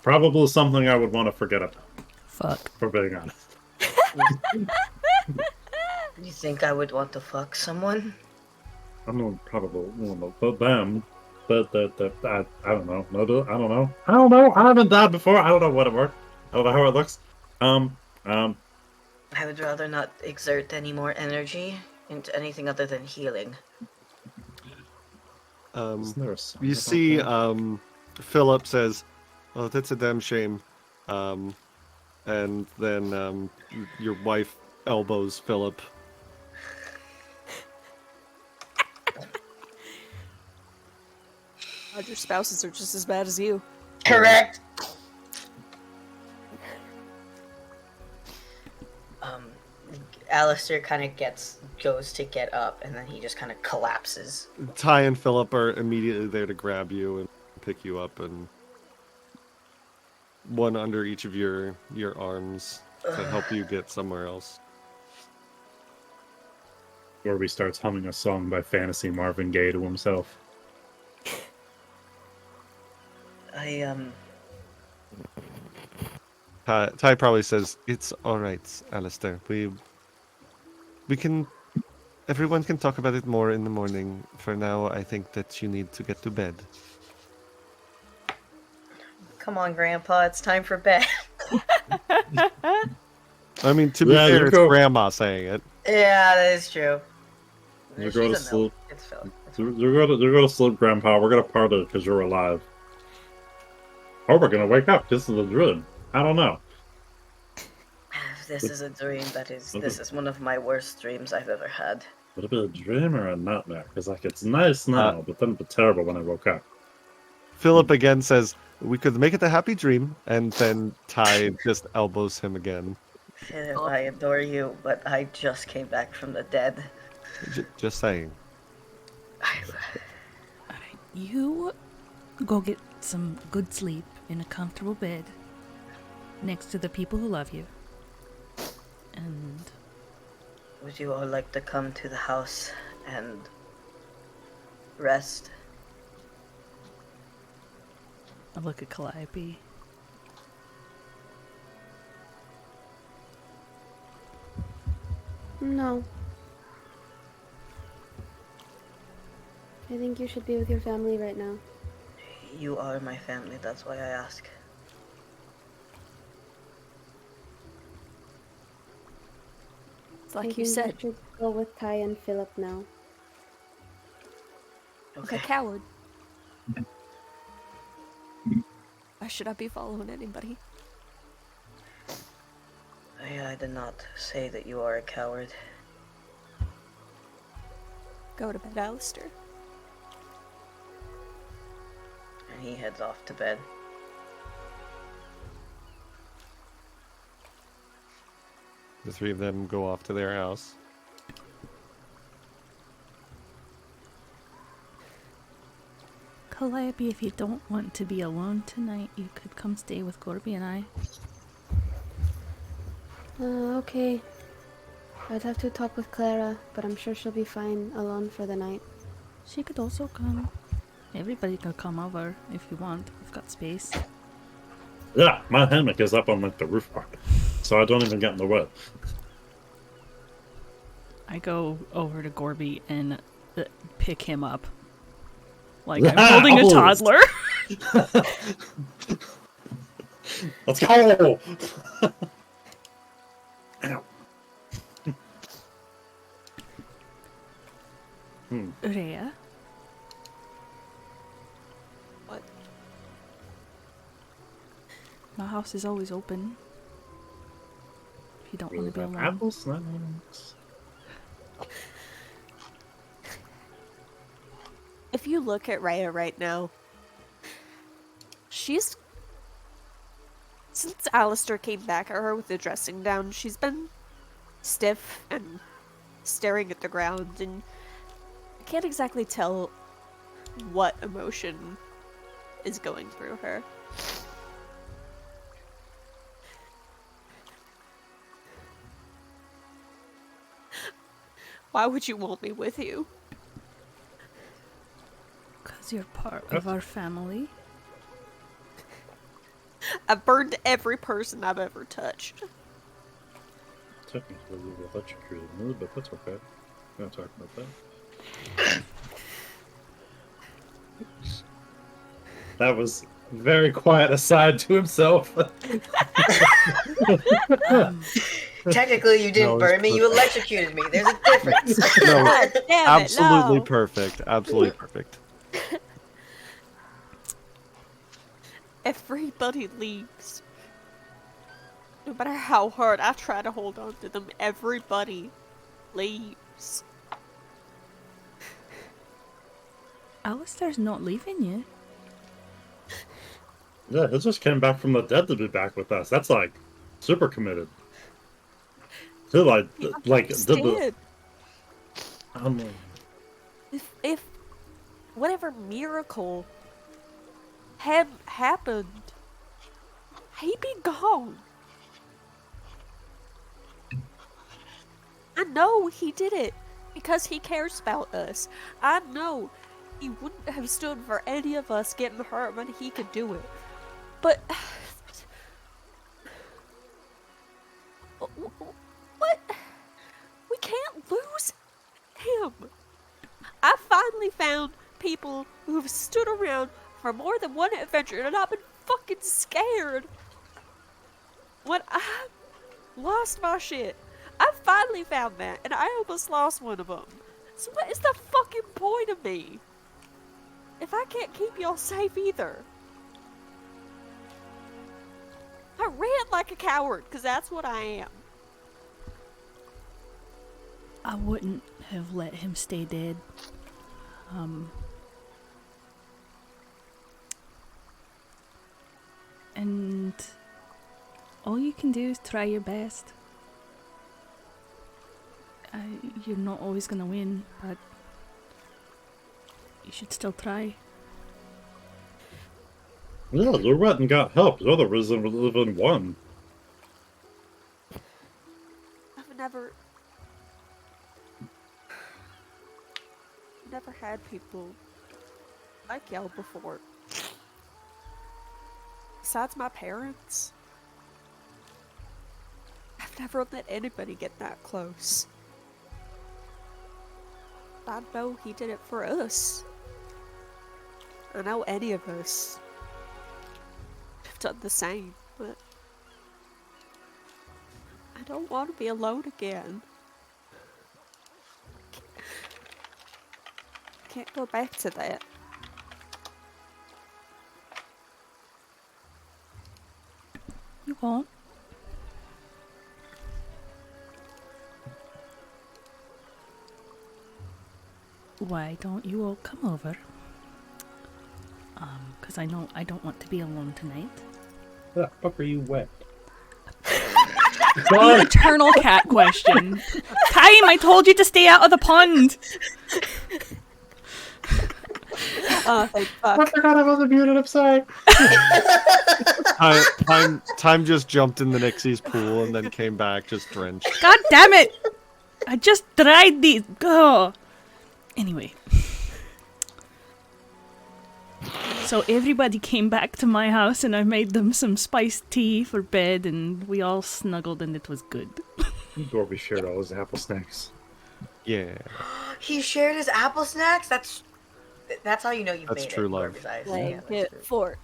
Probably something I would want to forget about, Fuck. for being honest. You think I would want to fuck someone? I don't probably but them. But I don't know. Maybe I don't know. I don't know. I haven't died before. I don't know what it worked. I don't know how it looks. I would rather not exert any more energy into anything other than healing. Isn't there a song You about see, that? Philip says, "Oh, that's a damn shame," and then your wife elbows Philip. Your spouses are just as bad as you. Correct! Alistair kind of goes to get up, and then he just kind of collapses. Ty and Philip are immediately there to grab you and pick you up, and one under each of your arms to help you get somewhere else. Where he starts humming a song by Fantasy Marvin Gaye to himself. Ty probably says, "It's all right, Alistair. We can. Everyone can talk about it more in the morning. For now, I think that you need to get to bed." Come on, Grandpa, it's time for bed. I mean, to be Yeah, fair, you it's go. Grandma saying it. Yeah, that is true. You She's go to a milk. sleep. It's Phil. It's You fine. go to sleep, Grandpa. We're gonna party because you're alive. Or we're gonna wake up. This is a dream. I don't know. This is a dream this is one of my worst dreams I've ever had. Would it be a dream or a nightmare? Because like it's nice now, but then it'd be terrible when I woke up. Philip again says, "We could make it a happy dream," and then Ty just elbows him again. Philip, I adore you, but I just came back from the dead. Just saying. Alright, you go get some good sleep in a comfortable bed next to the people who love you. And Would you all like to come to the house and rest? I look at Calliope. No. I think you should be with your family right now. You are my family, that's why I ask. It's like I you think said, should go with Ty and Philip now. he's Okay. a coward. Why should I be following anybody? I did not say that you are a coward. Go to bed, Alistair. And he heads off to bed. The three of them go off to their house. Calliope, if you don't want to be alone tonight, you could come stay with Gorby and I. Okay. I'd have to talk with Clara, but I'm sure she'll be fine alone for the night. She could also come. Everybody could come over if you want. We've got space. Yeah, my hammock is up on like the roof part, so I don't even get in the way. I go over to Gorby and pick him up. Like I'm holding a Always. toddler. Let's go! Ow. Rhea, What? my house is always open. If you don't want to be alone. Apple snacks. If you look at Rhea right now, she's... Since Alistair came back at her with the dressing down, she's been stiff and staring at the ground, and I can't exactly tell what emotion is going through her. Why would you want me with you? Because you're part of our family. I've burned every person I've ever touched. Technically, you electrocuted me, but that's okay. We're not talking about that. That was a very quiet aside to himself. Technically, you didn't No, it's burn me. You perfect. electrocuted me. There's a difference. No, God damn it, absolutely no. perfect. Absolutely perfect. Everybody leaves. No matter how hard I try to hold on to them, everybody leaves. Alistair's not leaving you. Yeah, he just came back from the dead to be back with us. That's like super committed. He like did the. Understand. I'm like, If whatever miracle had happened, he'd be gone. I know he did it because he cares about us. I know he wouldn't have stood for any of us getting hurt when he could do it. But what? We can't lose him. I finally found people who've stood around for more than one adventure and not been fucking scared when I lost my shit. I finally found that, and I almost lost one of them. So what is the fucking point of me if I can't keep y'all safe either? I ran like a coward, because that's what I am. I wouldn't have let him stay dead. And all you can do is try your best. You're not always gonna win, but you should still try. yeah, you went and got help. You're the reason we live in one. I've never had people like y'all before. Besides my parents, I've never let anybody get that close. I know he did it for us. I know any of us have done the same, but I don't want to be alone again. Can't go back to that. You won't. Why don't you all come over? Because I know I don't want to be alone tonight. The fuck are you wet? The eternal cat question. Time, I told you to stay out of the pond. Oh, thank fuck. I forgot I wasn't muted. I'm sorry. Time just jumped in the Nixie's pool and then came back just drenched. God damn it! I just tried these. Go. Anyway. So everybody came back to my house and I made them some spiced tea for bed and we all snuggled and it was good. Gorby shared all his apple snacks. Yeah, He shared his apple snacks. That's how you know you've That's made true it. love. Corby's eyes. Yeah, Blanket that's true. fort.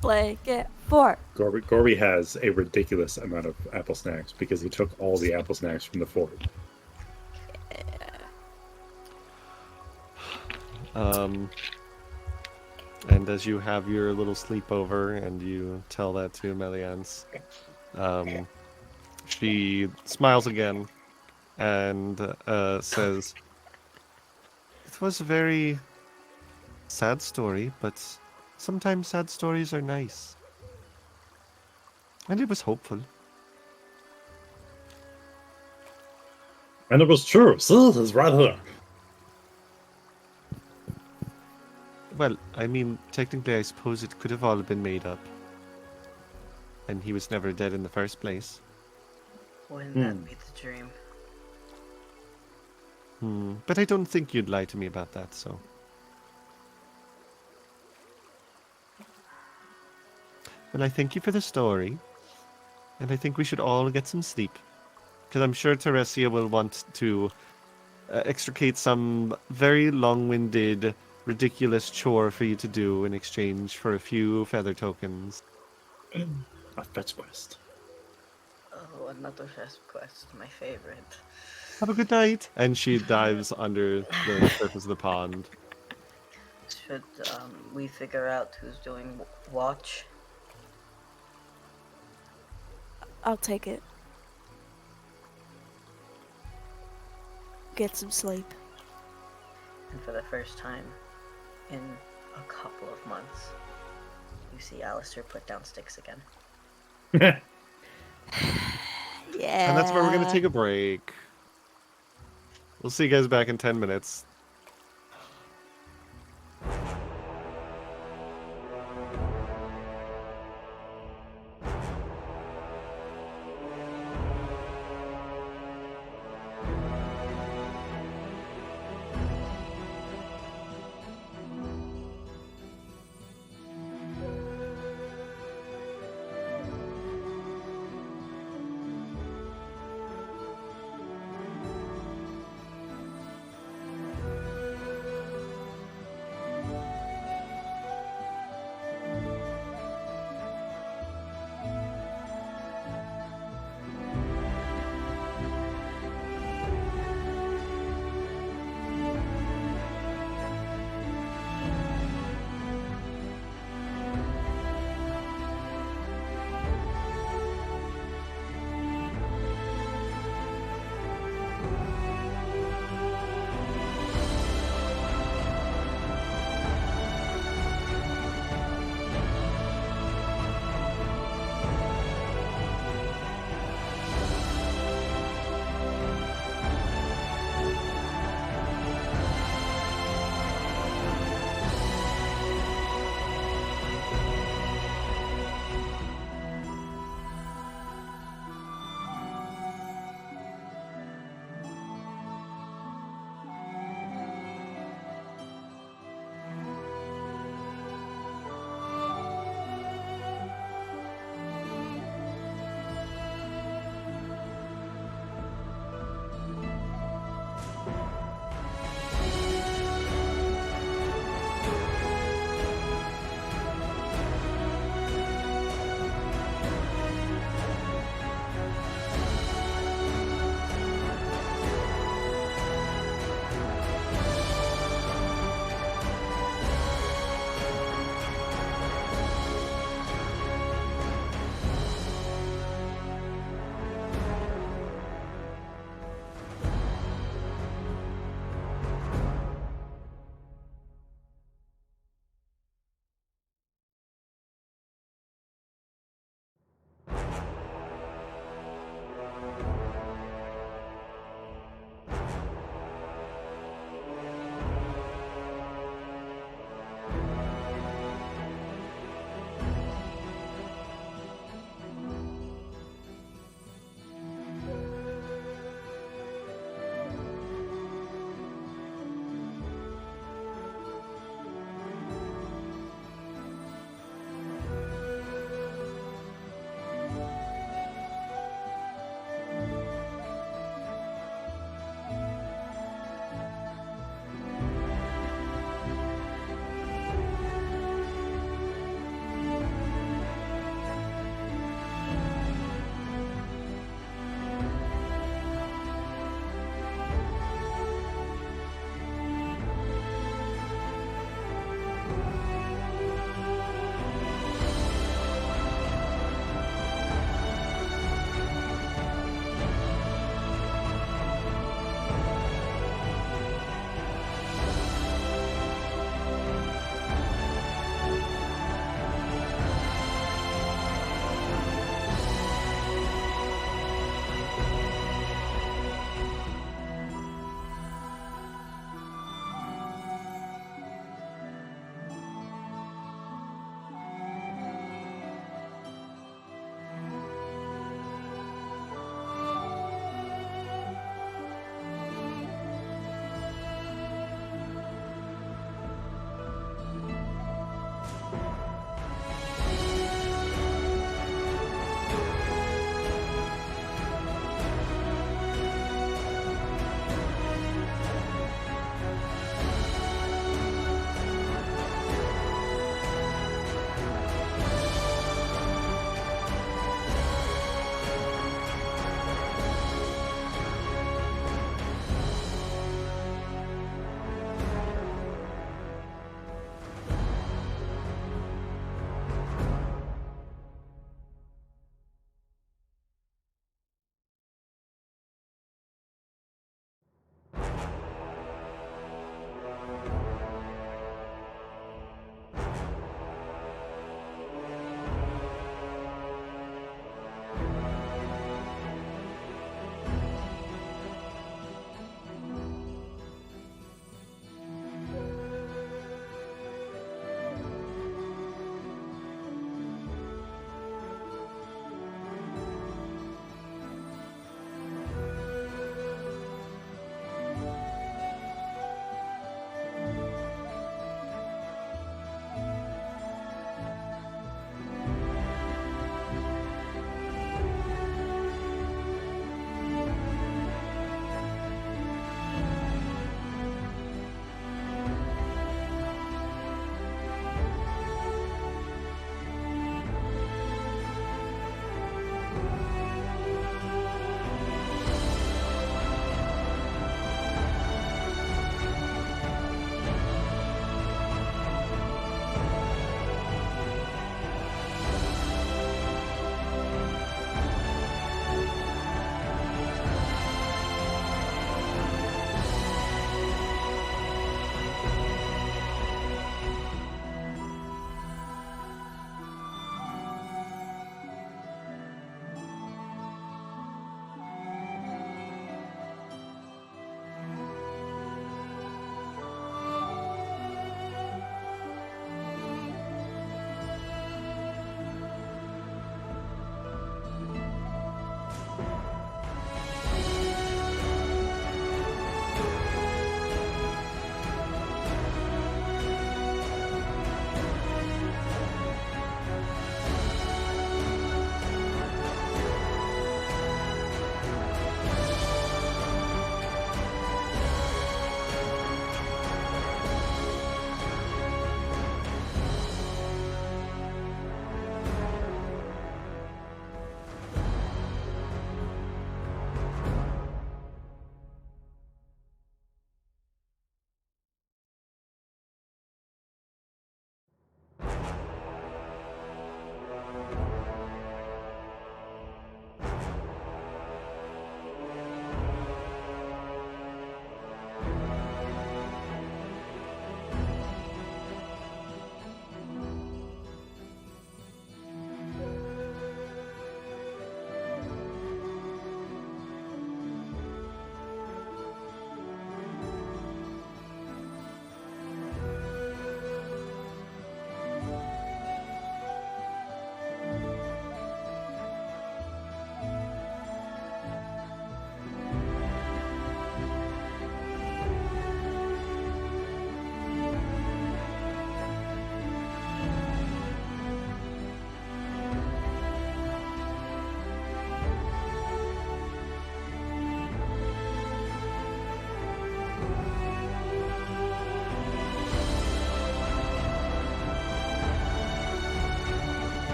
Blanket fort. Gorby has a ridiculous amount of apple snacks because he took all the apple snacks from the fort. And as you have your little sleepover and you tell that to Meliance, she smiles again and says, "It was a very sad story, but sometimes sad stories are nice. And it was hopeful." And it was true. Sylph is right here. Well, I mean, technically, I suppose it could have all been made up. And he was never dead in the first place. Wouldn't that be the dream? But I don't think you'd lie to me about that, so. Well, I thank you for the story. And I think we should all get some sleep. Because I'm sure Teresia will want to extricate some very long-winded, ridiculous chore for you to do in exchange for a few feather tokens. A fetch quest. Oh, another fast quest, my favorite. Have a good night. And she dives under the surface of the pond. Should we figure out who's doing watch? I'll take it. Get some sleep. And for the first time in a couple of months, you see Alistair put down sticks again. Yeah. And that's where we're going to take a break. We'll see you guys back in 10 minutes.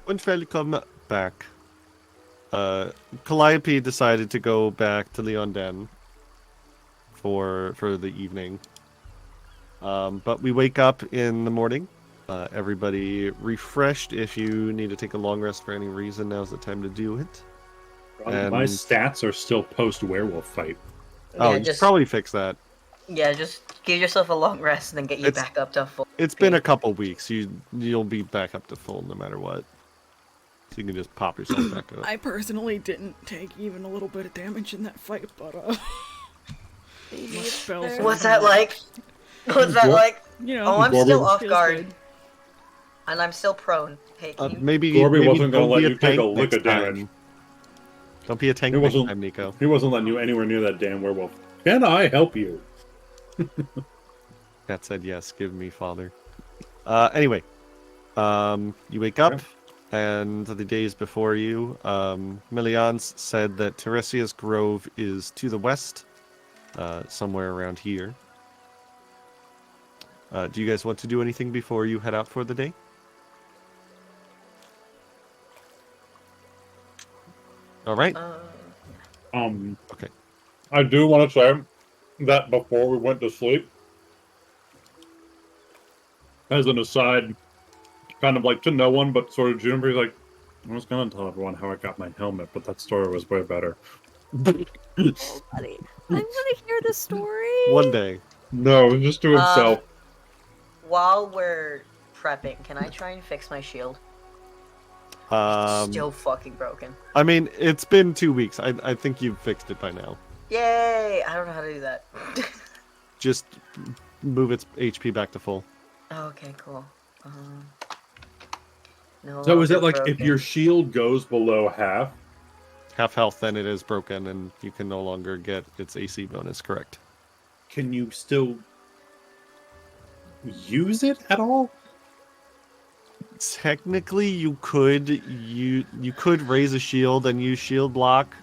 Winfeld come back. Calliope decided to go back to Leonden for the evening. But we wake up in the morning. Everybody refreshed. If you need to take a long rest for any reason, now's the time to do it. My And stats are still post werewolf fight. oh, Yeah, you just probably fix that. yeah, just give yourself a long rest and then get you It's- back up to full. It's been a couple weeks. You'll be back up to full no matter what. So you can just pop yourself back up. I personally didn't take even a little bit of damage in that fight, but my spells are What's that like? What's that Gor- like? You know, Oh, I'm Gorby still off feels guard, good. and I'm still prone. Hey, can you... Maybe Gorby maybe wasn't gonna don't let be a you take a tank lick of next damage. time. Don't be a tank He next wasn't- time, Nico. He wasn't letting you anywhere near that damn werewolf. Can I help you? Cat said yes. Give me father. Anyway, you wake up, Okay. and the days before you, Millians said that Teresia's Grove is to the west, somewhere around here. Do you guys want to do anything before you head out for the day? All right. Okay. I do want to say that before we went to sleep, as an aside, kind of like to no one, but sort of Juniper's like, I was gonna tell everyone how I got my helmet, but that story was way better. Oh, buddy. I want to hear the story. One day. No, just to himself. While we're prepping, can I try and fix my shield? Still fucking broken. I mean, it's been 2 weeks. I think you've fixed it by now. Yay! I don't know how to do that. Just move its HP back to full. Okay, cool. No. So is it like broken. if your shield goes below half? Half health, then it is broken, and you can no longer get its AC bonus, correct? Can you still use it at all? Technically, you could raise a shield and use shield block,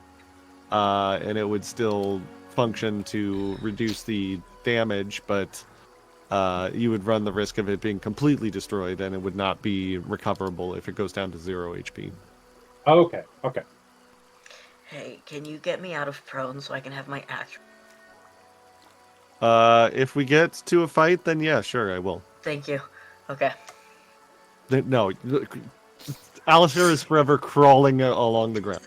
and it would still function to reduce the damage, but you would run the risk of it being completely destroyed, and it would not be recoverable if it goes down to 0 HP. Oh, okay, okay. Hey, can you get me out of prone so I can have my axe? If we get to a fight, then yeah, sure, I will. Thank you. Okay. No, Alistair is forever crawling along the ground.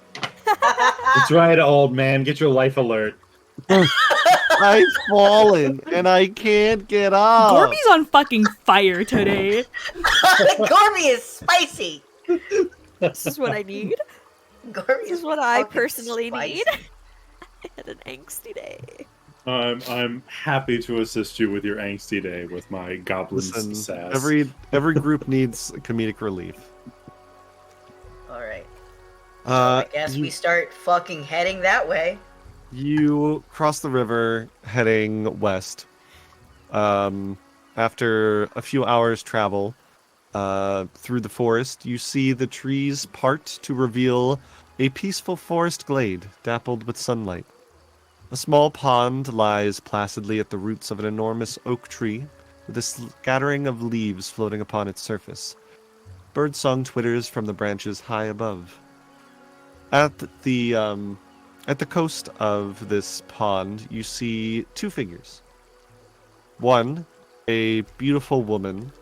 That's right, old man. Get your life alert. I've fallen and I can't get up. Gorby's on fucking fire today. Gorby is spicy. This is what I need. Gorby This is what I fucking personally spicy. need. I had an angsty day. I'm happy to assist you with your angsty day with my goblins Listen, sass. every group needs comedic relief. All right. I I guess we start fucking heading that way. You cross the river heading west. After a few hours travel through the forest, you see the trees part to reveal a peaceful forest glade dappled with sunlight. A small pond lies placidly at the roots of an enormous oak tree, with a scattering of leaves floating upon its surface. Birdsong twitters from the branches high above. At the coast of this pond, you see two figures. One, a beautiful woman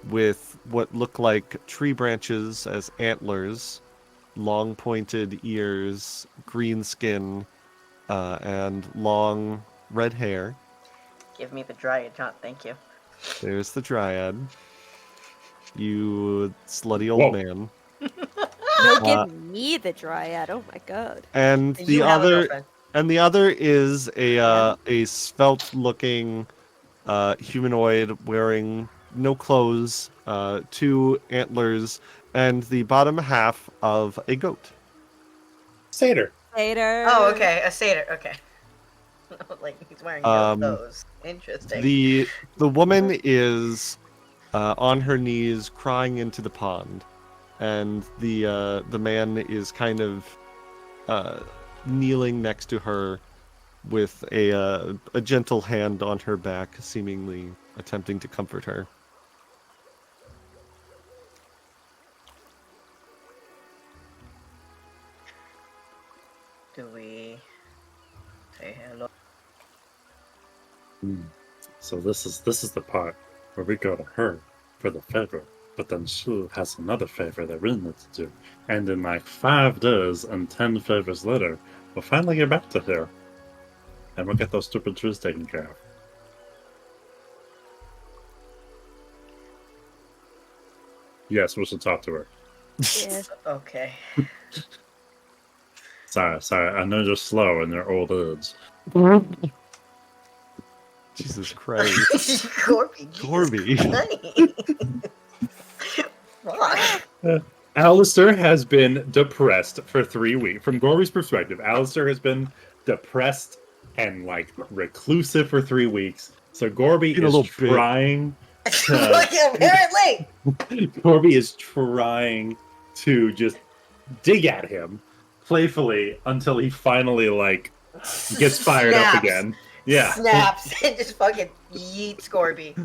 with what look like tree branches as antlers, long pointed ears, green skin, and long red hair. Give me the dryad, John. Thank you. There's the dryad. You slutty old Whoa. man. No, give me the dryad. Oh my god. And You the have a other girlfriend. and the other is a svelte looking humanoid wearing no clothes, two antlers, and the bottom half of a goat. Satyr. Later. Oh, okay. A satyr. Okay. Like he's wearing those. Interesting. The woman is on her knees crying into the pond, and the man is kind of kneeling next to her with a gentle hand on her back, seemingly attempting to comfort her. Do we say hello? So this is the part where we go to her for the favor, but then she has another favor that we need to do. And in like 5 days and 10 favors later, we'll finally get back to her. And we'll get those stupid trees taken care of. Yes, we should talk to her. Yeah. Okay. Sorry, I know you're slow in your old age. Jesus Christ. Corby. Corby. Fuck. Alistair has been depressed for 3 weeks. From Gorby's perspective, Alistair has been depressed and like reclusive for 3 weeks. So Gorby In a is little bit. trying Apparently. Gorby is trying to just dig at him playfully until he finally like gets fired up Snaps. again. Yeah. Snaps and just fucking yeets Corby.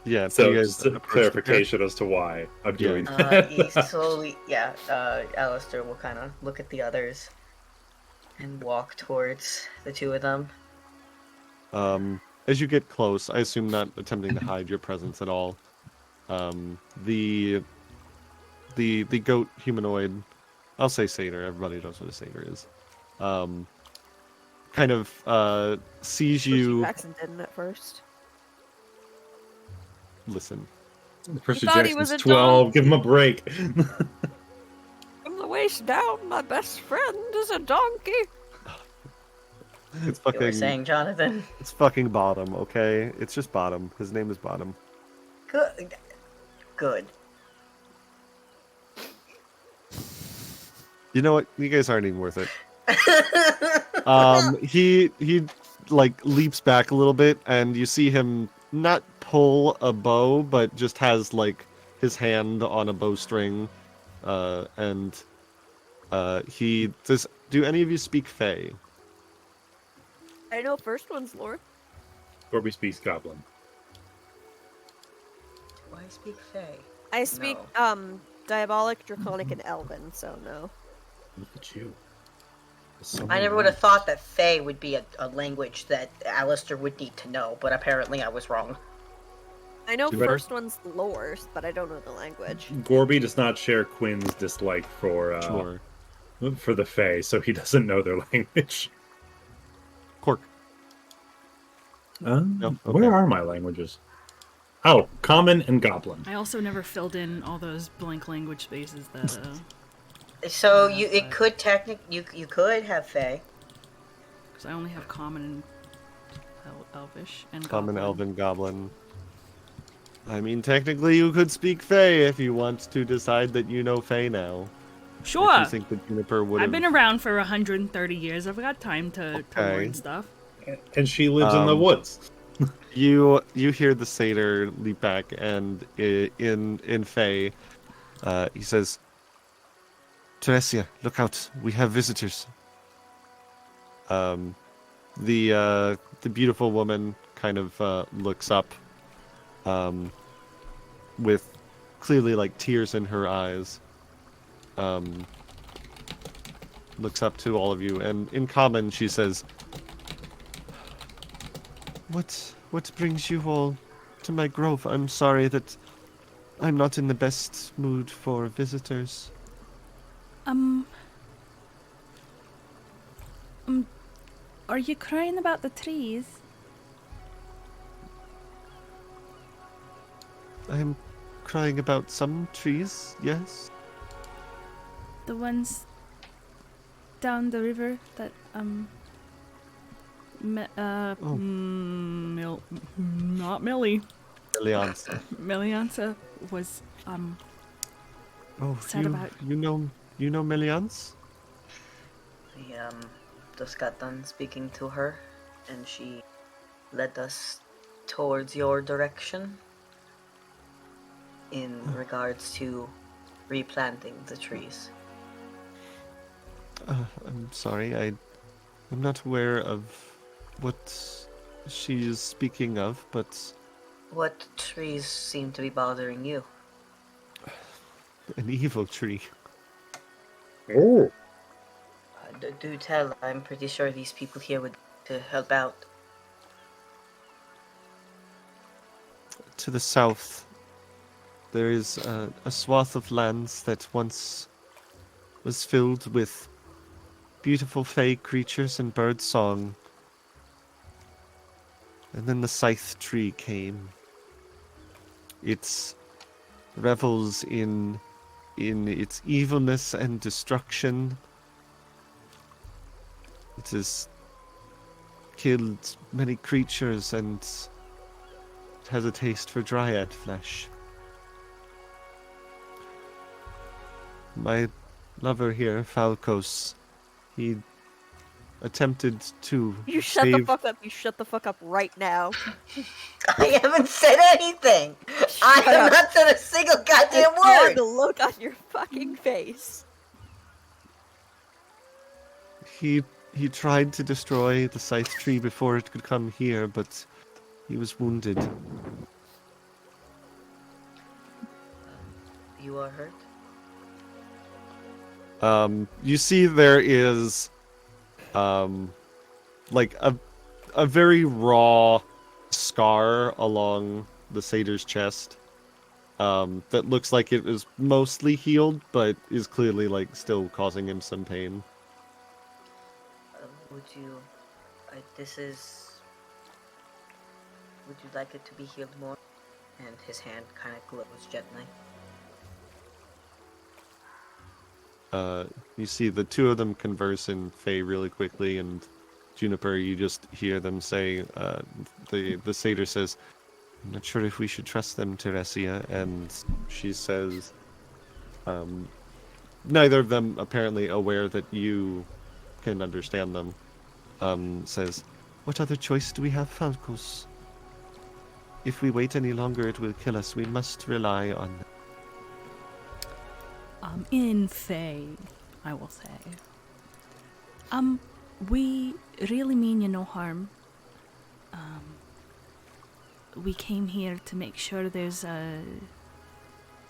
Yeah, So you guys just a approach the clarification as to why I'm Yeah. doing He that. slowly, Alistair will kind of look at the others and walk towards the two of them. As you get close, I assume not attempting to hide your presence at all. The goat humanoid, I'll say satyr. Everybody knows what a satyr is. Kind of sees Percy you. Jackson didn't at first. Listen, Percy thought he was Jackson's a 12. Give him a break. From the waist down, my best friend is a donkey. it's You were fucking. saying, Jonathan? It's fucking Bottom. Okay, it's just Bottom. His name is Bottom. Good. Good. You know what? You guys aren't even worth it. He like leaps back a little bit, and you see him not pull a bow, but just has like his hand on a bowstring, and he does. Do any of you speak Fey? I know first one's Lord. Gorby speaks Goblin. Do I speak Fey? I speak Diabolic, Draconic, and Elven, so no. Look at you. I never would have thought that Fey would be a language that Alistair would need to know, but apparently I was wrong. I know Do better. first one's lore, but I don't know the language. Gorby does not share Quinn's dislike for Sure. the Fae, so he doesn't know their language. Cork. okay. Where are my languages? Oh, Common and Goblin. I also never filled in all those blank language spaces that. So Yeah, it but- could you could have Fey. Because I only have common and elvish and Common, goblin. Elven, Goblin. I mean, technically, you could speak Fey if you want to decide that you know Fey now. If Sure. you think that Juniper would have. I've been around for 130 years. I've got time to Okay. learn stuff. And she lives in the woods. You hear the satyr leap back, and in Fey, he says, "Teresia, look out! We have visitors." The beautiful woman kind of looks up, with clearly like tears in her eyes. Looks up to all of you, and in common she says, What brings you all to my grove? I'm sorry that I'm not in the best mood for visitors. Are you crying about the trees? I'm crying about some trees, yes? The ones down the river that not Millie. Elianza. Melianza was Oh, sad about. you know Meliance? We just got done speaking to her, and she led us towards your direction in regards to replanting the trees. I'm sorry, I'm not aware of what she is speaking of, but What trees seem to be bothering you? an evil tree. Oh, Do tell. I'm pretty sure these people here would to help out. To the south, there is a swath of lands that once was filled with beautiful fey creatures and bird song. And then the scythe tree came. It revels in its evilness and destruction. It has killed many creatures and it has a taste for dryad flesh. My lover here, Falcos, he attempted to You shut the save. fuck up. You shut the fuck up right now. I haven't said anything. I Shut have up. not said a single I goddamn saw word. the look on your fucking face. He tried to destroy the scythe tree before it could come here, but he was wounded. You are hurt. You see there is like a very raw scar along the satyr's chest. That looks like it is mostly healed, but is clearly like still causing him some pain. Would you? This is. Would you like it to be healed more? And his hand kind of glows gently. You see the two of them converse in Fey really quickly, and Juniper, you just hear them say, the satyr says, "I'm not sure if we should trust them, Teresia," and she says, neither of them apparently aware that you can understand them, says, "What other choice do we have, Falcos? If we wait any longer, it will kill us. We must rely on them." In Faye, I will say. We really mean you no harm. We came here to make sure there's a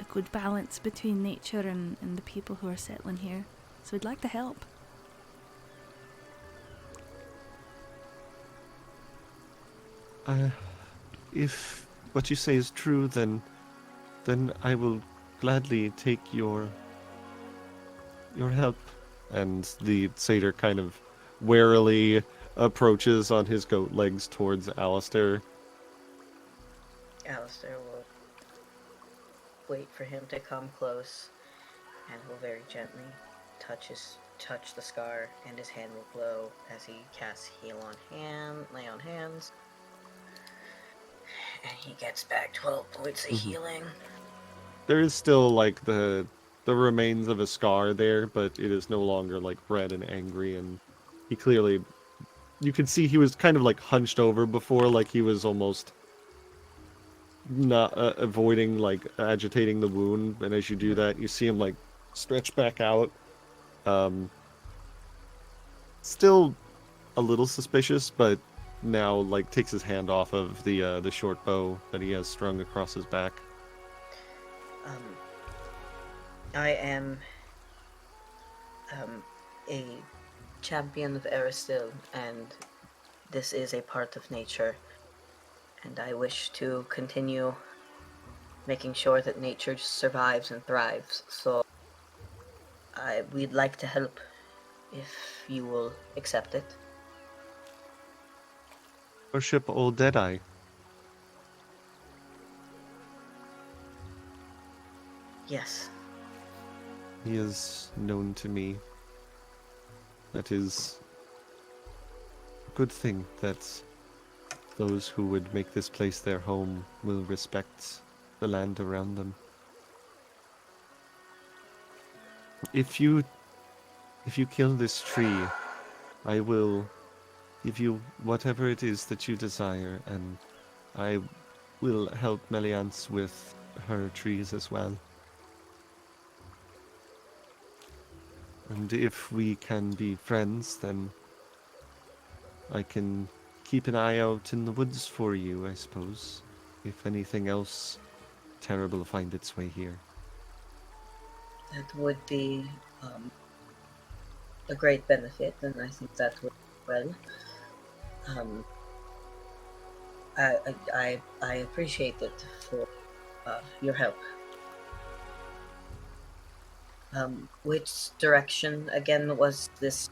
good balance between nature and the people who are settling here. So we'd like to help. If what you say is true, then I will gladly take your help. And the satyr kind of warily approaches on his goat legs towards Alistair. Alistair will wait for him to come close, and will very gently touch the scar, and his hand will glow as he casts lay on hands, and he gets back 12 points of healing. There is still like the remains of a scar there, but it is no longer like red and angry, and he clearly, you can see he was kind of like hunched over before, like he was almost not avoiding like agitating the wound, and as you do that, you see him like stretch back out. Still a little suspicious, but now like takes his hand off of the short bow that he has strung across his back. I am a champion of Aristil, and this is a part of nature, and I wish to continue making sure that nature survives and thrives, so we'd like to help if you will accept it. Worship old Deadeye. Yes. He is known to me. That is a good thing that those who would make this place their home will respect the land around them. If you kill this tree, I will give you whatever it is that you desire, and I will help Meliance with her trees as well. And if we can be friends, then I can keep an eye out in the woods for you, I suppose. If anything else terrible find its way here. That would be a great benefit, and I think that will well. I appreciate it for your help. Which direction again was this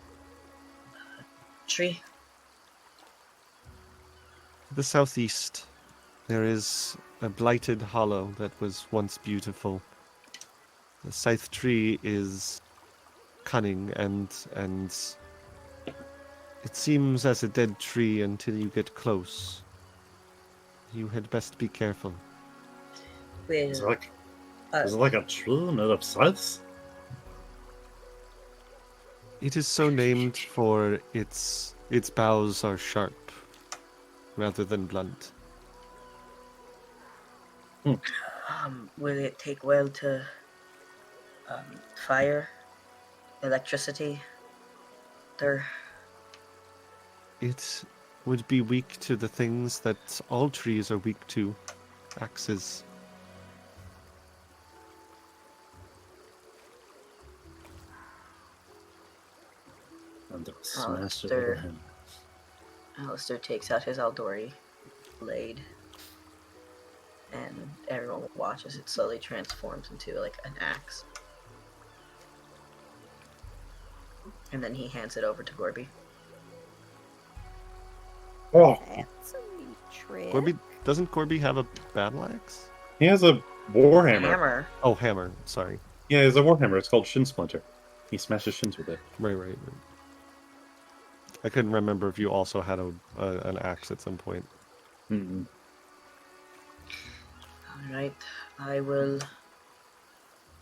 tree? To the southeast, there is a blighted hollow that was once beautiful. The scythe tree is cunning and it seems as a dead tree until you get close. You had best be careful. Is it Will like a tree made of scythes? It is so named for its boughs are sharp rather than blunt. will it take well to fire, electricity? There. It would be weak to the things that all trees are weak to. Axes. And smash it over Alistair, him. Alistair takes out his Aldori blade, and everyone watches it slowly transforms into like an axe. And then he hands it over to Gorby. Oh, That's a neat trick. Doesn't Corby have a battle axe? he has a warhammer. Hammer. Oh, hammer. Sorry. Yeah, he has a warhammer. It's called Shin Splinter. He smashes shins with it. Right. I couldn't remember if you also had an axe at some point. Mm-mm. Alright, I will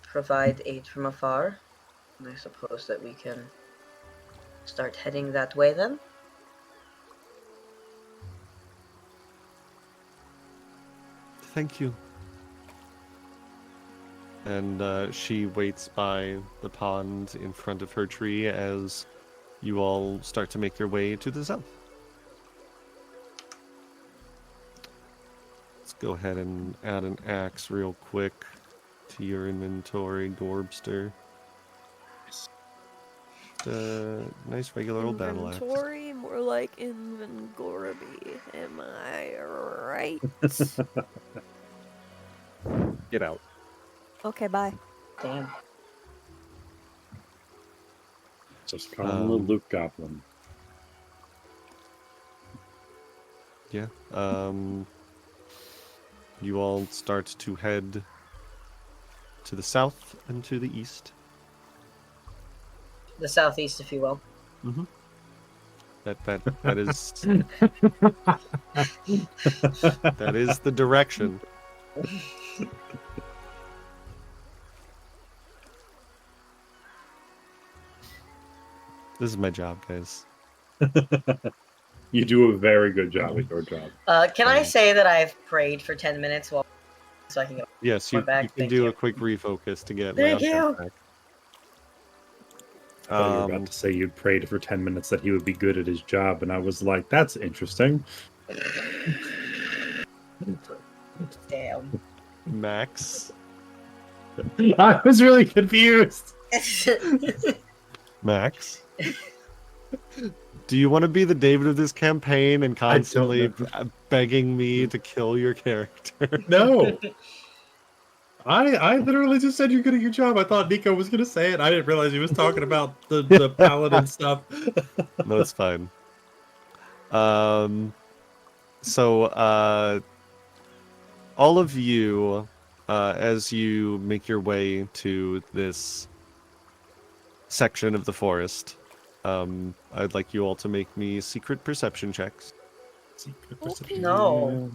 provide aid from afar. And I suppose that we can start heading that way then. Thank you. And she waits by the pond in front of her tree as you all start to make your way to the south. Let's go ahead and add an axe real quick to your inventory, Gorbster. Nice regular old battle axe. Inventory, more like Invengorby. Am I right? Get out. Okay, bye. Damn. Just call him the Luke Goblin. Yeah. You all start to head to the south and to the east. The southeast, if you will. Mm-hmm. That is that is the direction. This is my job, guys. You do a very good job at your job. Can I say that I've prayed for 10 minutes so I can go? Yes, you back. can Thank do you. a quick refocus to get Thank Leon you. back. I thought you were about to say you'd prayed for 10 minutes that he would be good at his job, and I was like, that's interesting. Damn. Max. I was really confused. Max. Do you want to be the David of this campaign and constantly begging me to kill your character? No. I literally just said you're good at your job. I thought Nico was going to say it. I didn't realize he was talking about the paladin stuff. No, it's fine. So, all of you, as you make your way to this section of the forest, I'd like you all to make me secret perception checks. Secret perception. No.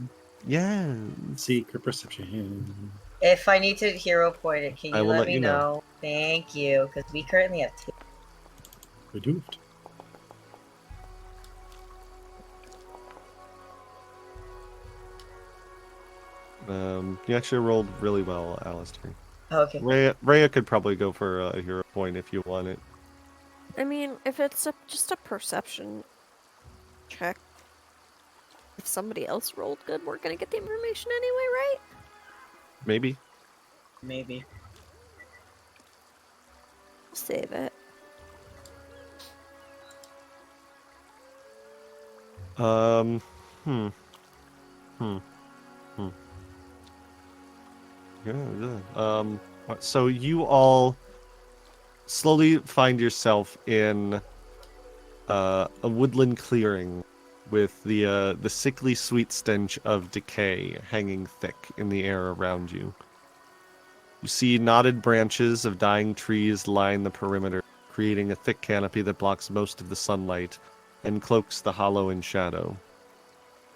Yeah. Secret perception. If I need to hero point it, can I you will let let me you know. know? Thank you, because we currently have 2. Reduced. You actually rolled really well, Alistair. Okay. Rhea could probably go for a hero point if you want it. I mean, if it's just a perception check, if somebody else rolled good, we're gonna get the information anyway, right? Maybe. Maybe. Save it. Um, hmm. Hmm. Hmm. Yeah. So you all slowly find yourself in a woodland clearing with the sickly sweet stench of decay hanging thick in the air around you. You see knotted branches of dying trees line the perimeter, creating a thick canopy that blocks most of the sunlight and cloaks the hollow in shadow.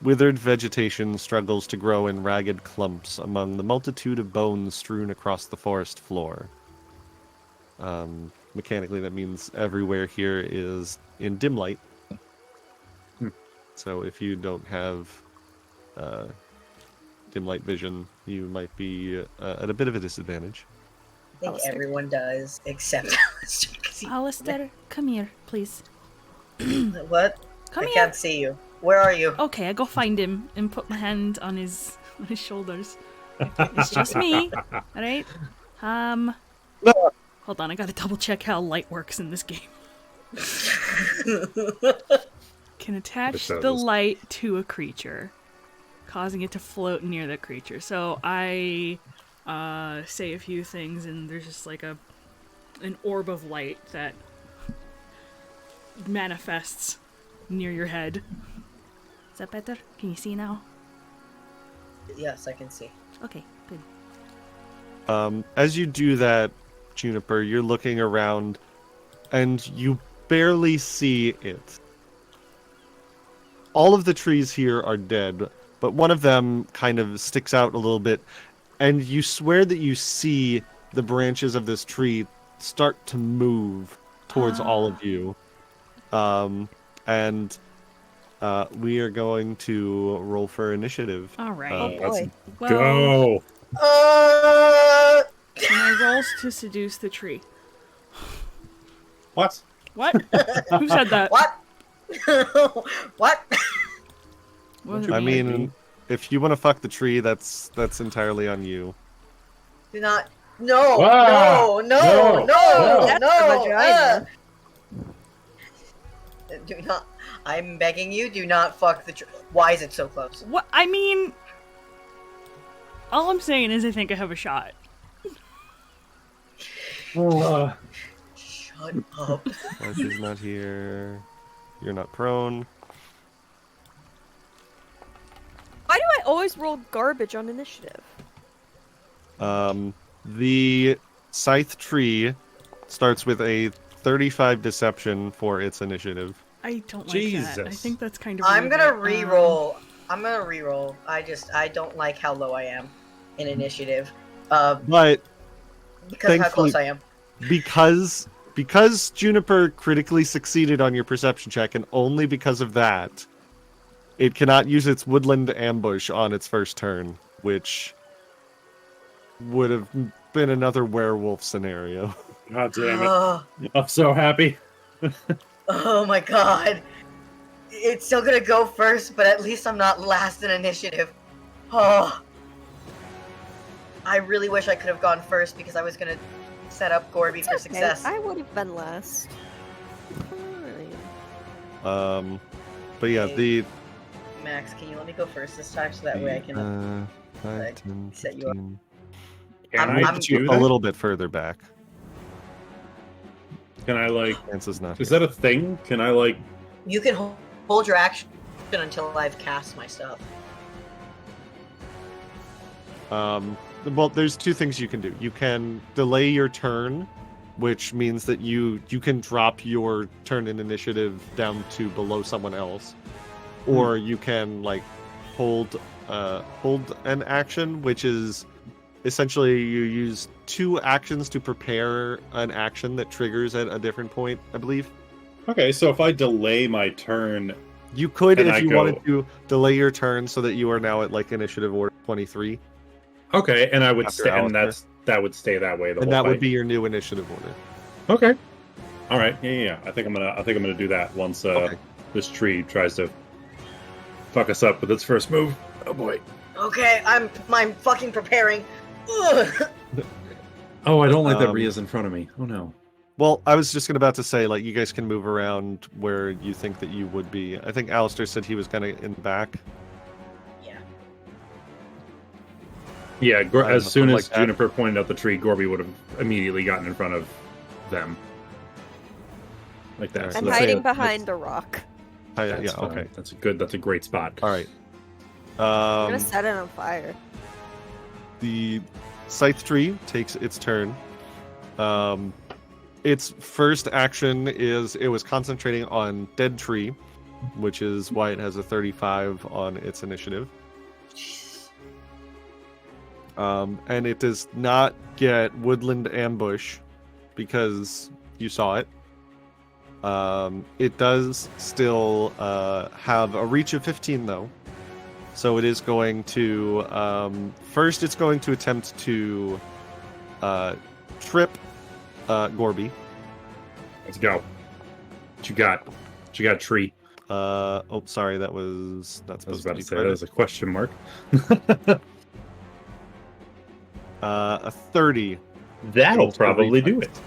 Withered vegetation struggles to grow in ragged clumps among the multitude of bones strewn across the forest floor. Mechanically, that means everywhere here is in dim light. So if you don't have dim light vision, you might be at a bit of a disadvantage. I think Alistair. everyone does, except Alistair. 'Cause he- Alistair, come here, please. What? Come I here. can't see you. Where are you? Okay, I go find him and put my hand on his shoulders. It's just me, alright? Hold on, I gotta double check how light works in this game. Can attach the light to a creature, causing it to float near the creature. So I say a few things, and there's just like an orb of light that manifests near your head. Is that better? Can you see now? Yes, I can see. Okay, good. As you do that, Juniper, you're looking around, and you barely see it. All of the trees here are dead, but one of them kind of sticks out a little bit, and you swear that you see the branches of this tree start to move towards all of you. And we are going to roll for initiative. All right. Oh boy. Well, Go. and I rolls to seduce the tree. What? What? Who said that? What? What? Wasn't I me. mean, if you want to fuck the tree, that's entirely on you. Do not. No. Ah! No. No. No. No. That's No. the vagina. Do not. I'm begging you. Do not fuck the tree. Why is it so close? What? I mean, all I'm saying is I think I have a shot. Shut up. Life is not here. You're not prone. Why do I always roll garbage on initiative? The scythe tree starts with a 35 deception for its initiative. I don't like that. I Jesus. think that's kind of. I'm rude, gonna but, re-roll. I'm gonna re-roll. I don't like how low I am in initiative. But Because of how thankfully- close I am. because Juniper critically succeeded on your perception check, and only because of that, it cannot use its woodland ambush on its first turn, which would have been another werewolf scenario. God damn it. Oh, I'm so happy. oh my god. It's still gonna go first, but at least I'm not last in initiative. Oh. I really wish I could have gone first because I was gonna set up Gorby for Okay, success. I would have been last. Fine. But yeah, the Max, can you let me go first this time so that way I can 5, like, 10, set you up. 15. Can I'm- I I'm- do A that? little bit further back. Can I, like... Chance is not. Is that a thing? Can I, like... You can hold your action until I've cast my stuff. Well, there's two things you can do. You can delay your turn, which means that you can drop your turn in initiative down to below someone else, or you can like hold an action, which is essentially you use 2 actions to prepare an action that triggers at a different point, I believe. Okay, so if I delay my turn... You could, Can if I you go- wanted to, delay your turn so that you are now at like initiative order 23, Okay, and I would After stay, and Alistair. that would stay that way the and whole that would fight. be your new initiative order. Okay. All right. Yeah. I think I'm gonna do that once Okay. this tree tries to fuck us up with its first move. Oh boy. Okay, I'm fucking preparing. Ugh. Oh, I don't like that Um, Rhea's in front of me. Oh no. Well, I was just about to say, like, you guys can move around where you think that you would be. I think Alistair said he was kind of in the back. Yeah. Yeah, as soon something as like that. Juniper pointed out the tree, Gorby would have immediately gotten in front of them. Like that. Alright, I'm so hiding that's- behind a rock. That's yeah, fine. okay. That's a great spot. All right. I'm gonna set it on fire. The scythe tree takes its turn. Its first action is it was concentrating on dead tree, which is why it has a 35 on its initiative. And it does not get woodland ambush because you saw it. It does still have a reach of 15 though. So it is going to first it's going to attempt to trip Gorby. Let's go. What you got? What you got, tree? Oh, sorry, that was not I was supposed about to be to say credit. that was a question mark. A 30. That'll Into probably do reflex. it.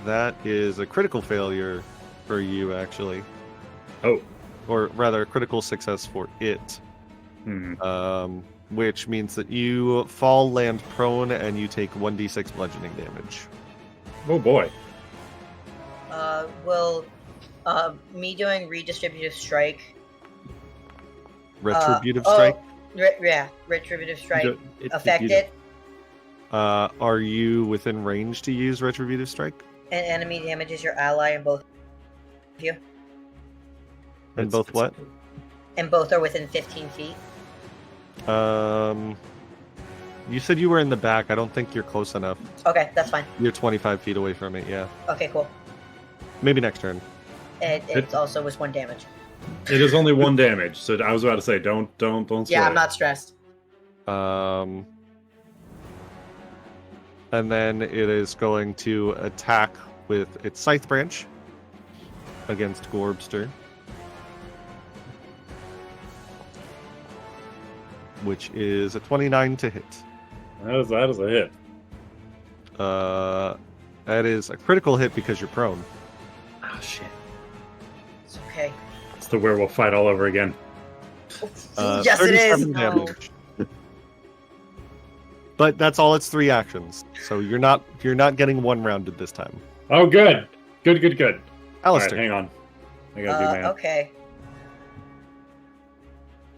That is a critical failure for you, actually, Oh. or rather, a critical success for it. Which means that you fall, land prone, and you take 1d6 bludgeoning damage. Oh boy. Will me doing redistributive strike? Retributive strike. Yeah, retributive strike. Good. Affect it. Are you within range to use retributive strike? And enemy damages your ally in both of you. And both what? And both are within 15 feet. You said you were in the back. I don't think you're close enough. Okay, that's fine. You're 25 feet away from it. Yeah. Okay, cool. Maybe next turn. It also was 1 damage. It is only 1 damage, so I was about to say don't sweat. Yeah, I'm not stressed. And then it is going to attack with its scythe branch against Gorbster, which is a 29 to hit. That is a hit. That is a critical hit because you're prone. Oh shit. It's okay. It's the werewolf fight all over again. Yes, it is. 37 No. damage. But that's all its 3 actions. So you're not getting one rounded this time. Oh good. Good. All right, Alistair. hang on. I gotta do math. Okay.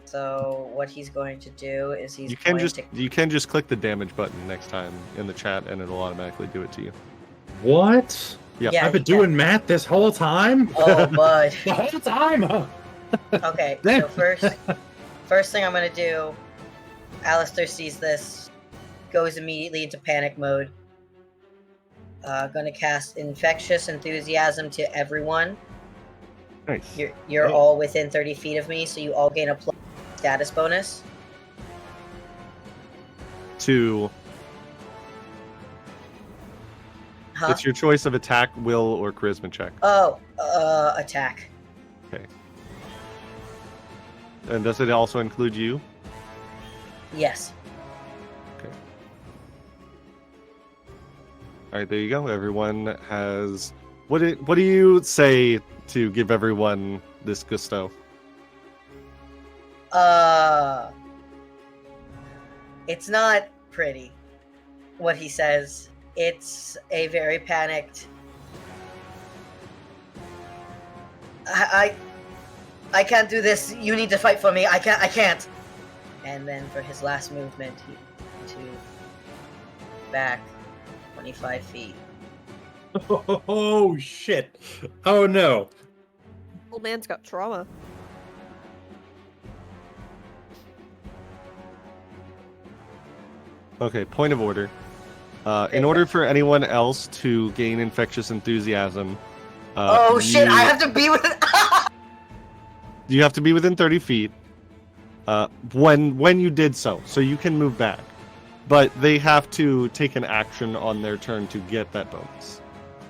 So what he's going to do is he's You can going just to... you can just click the damage button next time in the chat and it'll automatically do it to you. What? Yep. Yeah, I've been he can. doing math this whole time? Oh, bud. The whole time, huh? Okay, so first thing I'm gonna do, Alistair sees this, goes immediately into panic mode. Gonna cast Infectious Enthusiasm to everyone. Nice. You're Oh. all within 30 feet of me, so you all gain a plus status bonus. To Huh? It's your choice of attack, will, or charisma check. Oh, attack. Okay. And does it also include you? Yes. All right, there you go. Everyone has. What do you say to give everyone this gusto? It's not pretty, what he says. It's a very panicked... I can't do this. You need to fight for me. I can't. And then for his last movement, he to back 25 feet. Oh shit. Oh no. Old man's got trauma. Okay, point of order. In order for anyone else to gain infectious enthusiasm, Oh shit! I have to be with. you have to be within 30 feet. When you did so you can move back, but they have to take an action on their turn to get that bonus,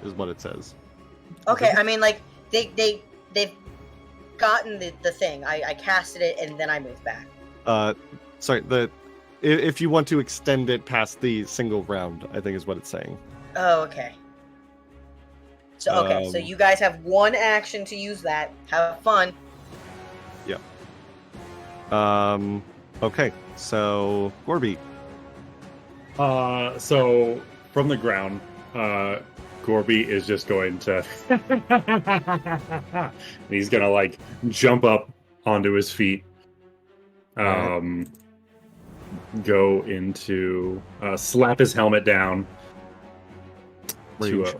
is what it says. Okay, I mean, like they've gotten the thing. I casted it and then I moved back. Sorry, if you want to extend it past the single round, I think is what it's saying. Oh, okay. So okay, so you guys have one action to use that. Have fun. Okay, so Gorby. So from the ground, Gorby is just going to. He's gonna like jump up onto his feet. Go into slap his helmet down. Rage.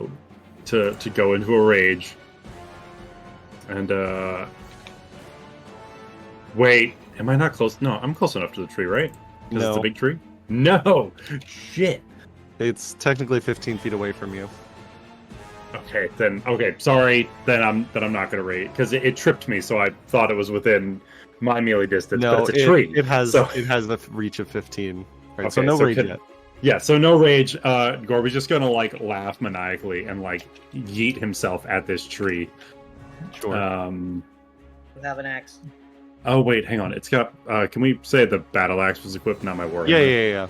To go into a rage. And wait, am I not close? No, I'm close enough to the tree, right? Because it's a No. big tree. No, shit. It's technically 15 feet away from you. Okay, then. Okay, sorry. Then I'm not gonna rate because it tripped me, so I thought it was within my melee distance. No, but it's a tree. it has so- the reach of 15. Right, so Okay, no so rage can- yet. Yeah, so no rage. Gorby's just gonna like laugh maniacally and like yeet himself at this tree. Sure. You have an axe. Oh wait, hang on. It's got. Can we say the battle axe was equipped, not my war? yeah. hammer?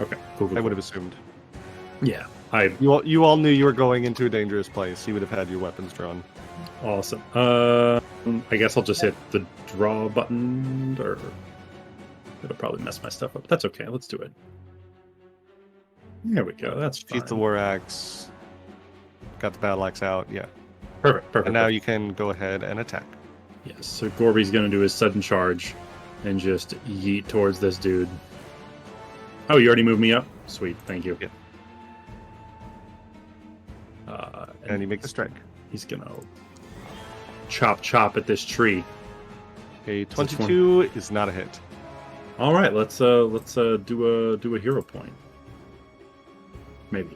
Okay, cool. I would have assumed. Yeah, I You all knew you were going into a dangerous place. You would have had your weapons drawn. awesome. I guess I'll just hit the draw button, or it'll probably mess my stuff up. That's okay. Let's do it. There we go. That's fine. Sheath the war axe. Got the battle axe out. Yeah. Perfect. And now you can go ahead and attack. Yes, so Gorby's gonna do his sudden charge and just yeet towards this dude. Oh, you already moved me up? Sweet, thank you. Yeah. And you make the strike. He's gonna chop at this tree. A 22 is not a hit. All right, let's do a hero point. Maybe.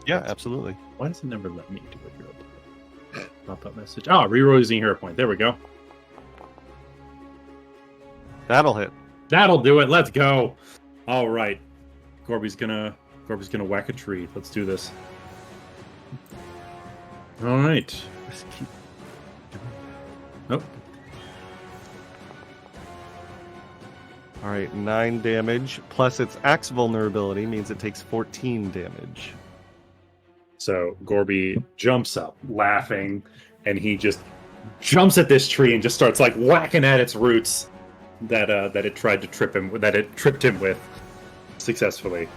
Yeah, absolutely. Why does it never let me do a hero point? Pop-up message. Ah, re-rolling hero point. There we go. That'll hit. That'll do it. Let's go. All right. Gorby's gonna whack a tree. Let's do this. All right. Just keep Nope. All right, 9 damage plus its axe vulnerability means it takes 14 damage. So Gorby jumps up, laughing, and he just jumps at this tree and just starts like whacking at its roots that it tried to trip him, that it tripped him with successfully.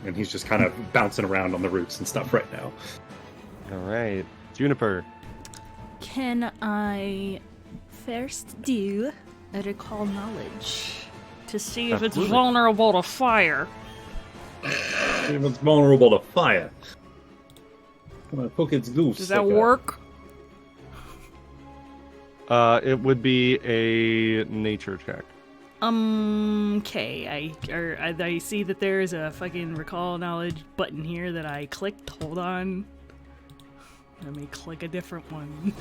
And he's just kind of bouncing around on the roots and stuff right now. All right, Juniper. Can I first do a recall knowledge to see if it's Absolutely. vulnerable to fire? If it's vulnerable to fire. Come on, poke its goose. Does that like work? It would be a nature check. Okay. I see that there's a fucking recall knowledge button here that I clicked. Hold on. Let me click a different one.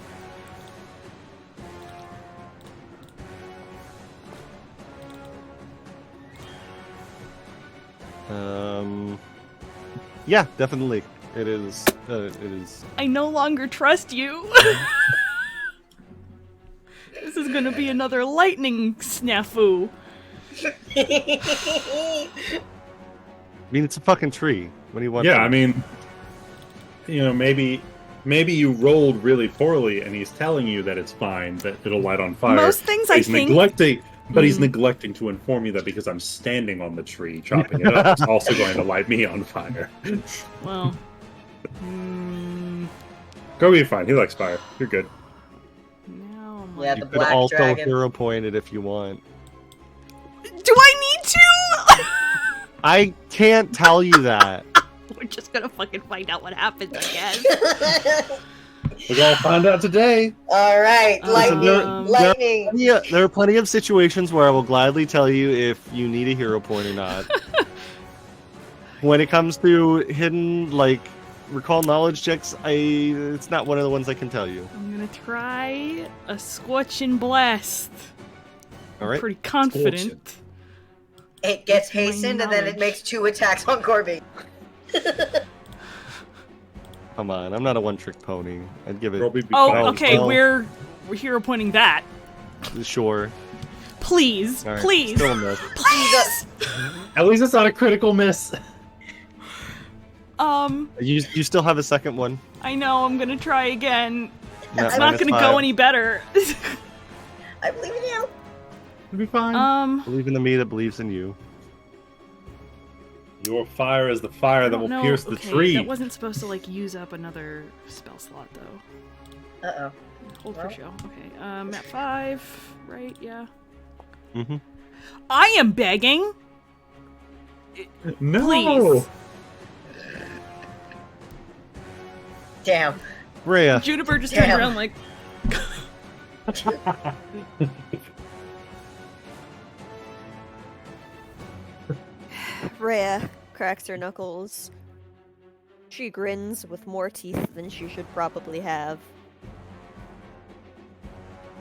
Yeah, definitely. It is. It is. I no longer trust you. This is gonna be another lightning snafu. I mean, it's a fucking tree. What do you want? Yeah, from I it? mean, maybe you rolled really poorly, and he's telling you that it's fine, that it'll light on fire. Most things I he's think- neglecting, but he's neglecting to inform you that because I'm standing on the tree chopping it up, it's also going to light me on fire. Well, Go be fine. He likes fire. You're good. now I'm Yeah, like, You the could black also dragon. hero point it if you want. do I need to? I can't tell you that. We're just gonna fucking find out what happens, I guess. We're gonna find out today. All right, lightning, Um, lightning. Yeah, there are plenty of situations where I will gladly tell you if you need a hero point or not. When it comes to hidden, like, recall knowledge checks, it's not one of the ones I can tell you. I'm gonna try a scorching blast. All right. Pretty confident. It gets That's my hastened, and then it knowledge. makes 2 attacks on Corby. Come on, I'm not a one-trick pony. I'd give it. Probably be Oh, fine. okay, well- we're hero pointing that. Sure. Please, All right. please, Still a miss. please. At least it's not a critical miss. You still have a second one. I know, I'm gonna try again. Not It's not minus gonna 5. go any better. I believe in you. It'll be fine. Believe in the me that believes in you. Your fire is the fire I that will don't know. pierce the Okay, tree. that wasn't supposed to like use up another spell slot though. Uh-oh. Hold Well. for show. Okay, at 5, right? Yeah. Mm-hmm. I am begging. No. Please. Damn. Rhea, Juniper just turned Damn. around like, Rhea cracks her knuckles. She grins with more teeth than she should probably have.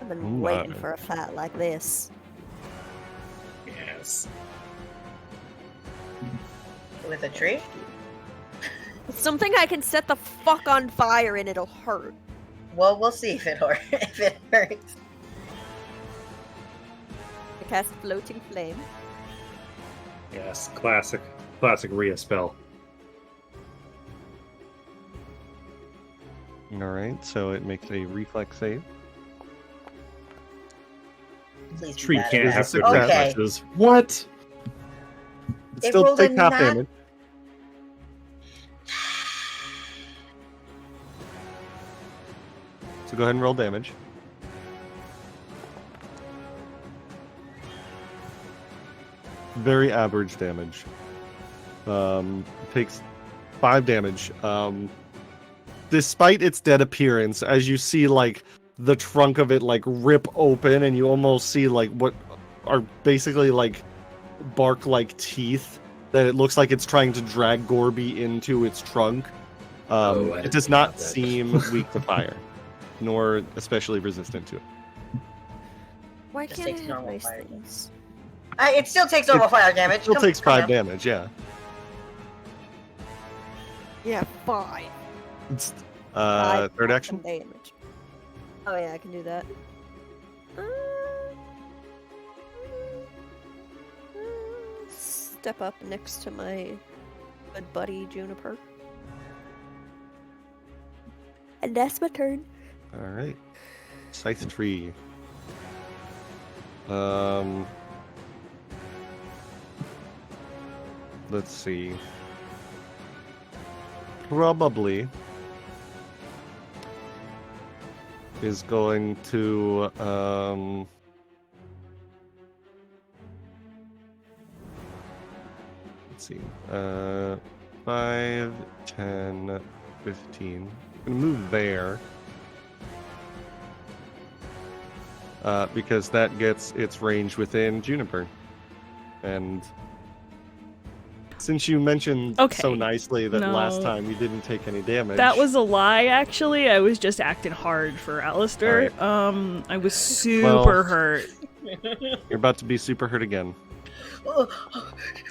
I've been Oh waiting my. for a fight like this. Yes. With a tree? Something I can set the fuck on fire and it'll hurt. Well, we'll see if it if it hurts. I cast floating flame. Yes. Classic Rhea spell. Alright, so it makes a reflex save. Please be Tree bad. can't It's a have good success. Okay. reflexes. What? It It still rolled a takes half nat- damage. So go ahead and roll damage. Very average damage. Takes 5 damage. Despite its dead appearance, as you see like the trunk of it like rip open, and you almost see like what are basically like bark-like teeth that it looks like it's trying to drag Gorby into its trunk. I It didn't does know not about that. seem weak to fire, nor especially resistant to it. Why Just can't I takes have normal nice fire things? It still takes normal fire damage. It still Come- takes come 5 on. damage, yeah. Yeah, 5. It's, Five third fucking action? damage. Oh yeah, I can do that. Step up next to my good buddy Juniper. And that's my turn. Alright. Scythe tree. Let's see. Probably is going to let's see. 5, 10, 15. I'm gonna move there. Because that gets its range within Juniper. And since you mentioned so Okay. nicely that last No. time you didn't take any damage. that was a lie, actually. I was just acting hard for Alistair. Alright. I was super Well- hurt. You're about to be super hurt again. Oh,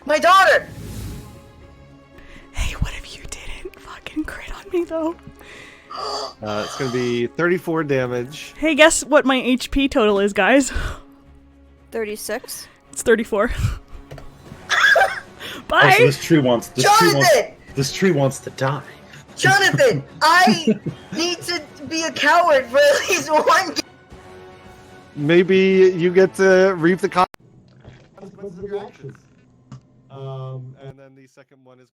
my daughter! Hey, what if you didn't fucking crit on me, though? It's going to be 34 damage. Hey, guess what my HP total is, guys? 36. It's 34. Oh, Bye! so this tree wants Jonathan! this tree wants to die. Jonathan! I need to be a coward for at least one game. Maybe you get to reap the consequences of your actions. And then the second one is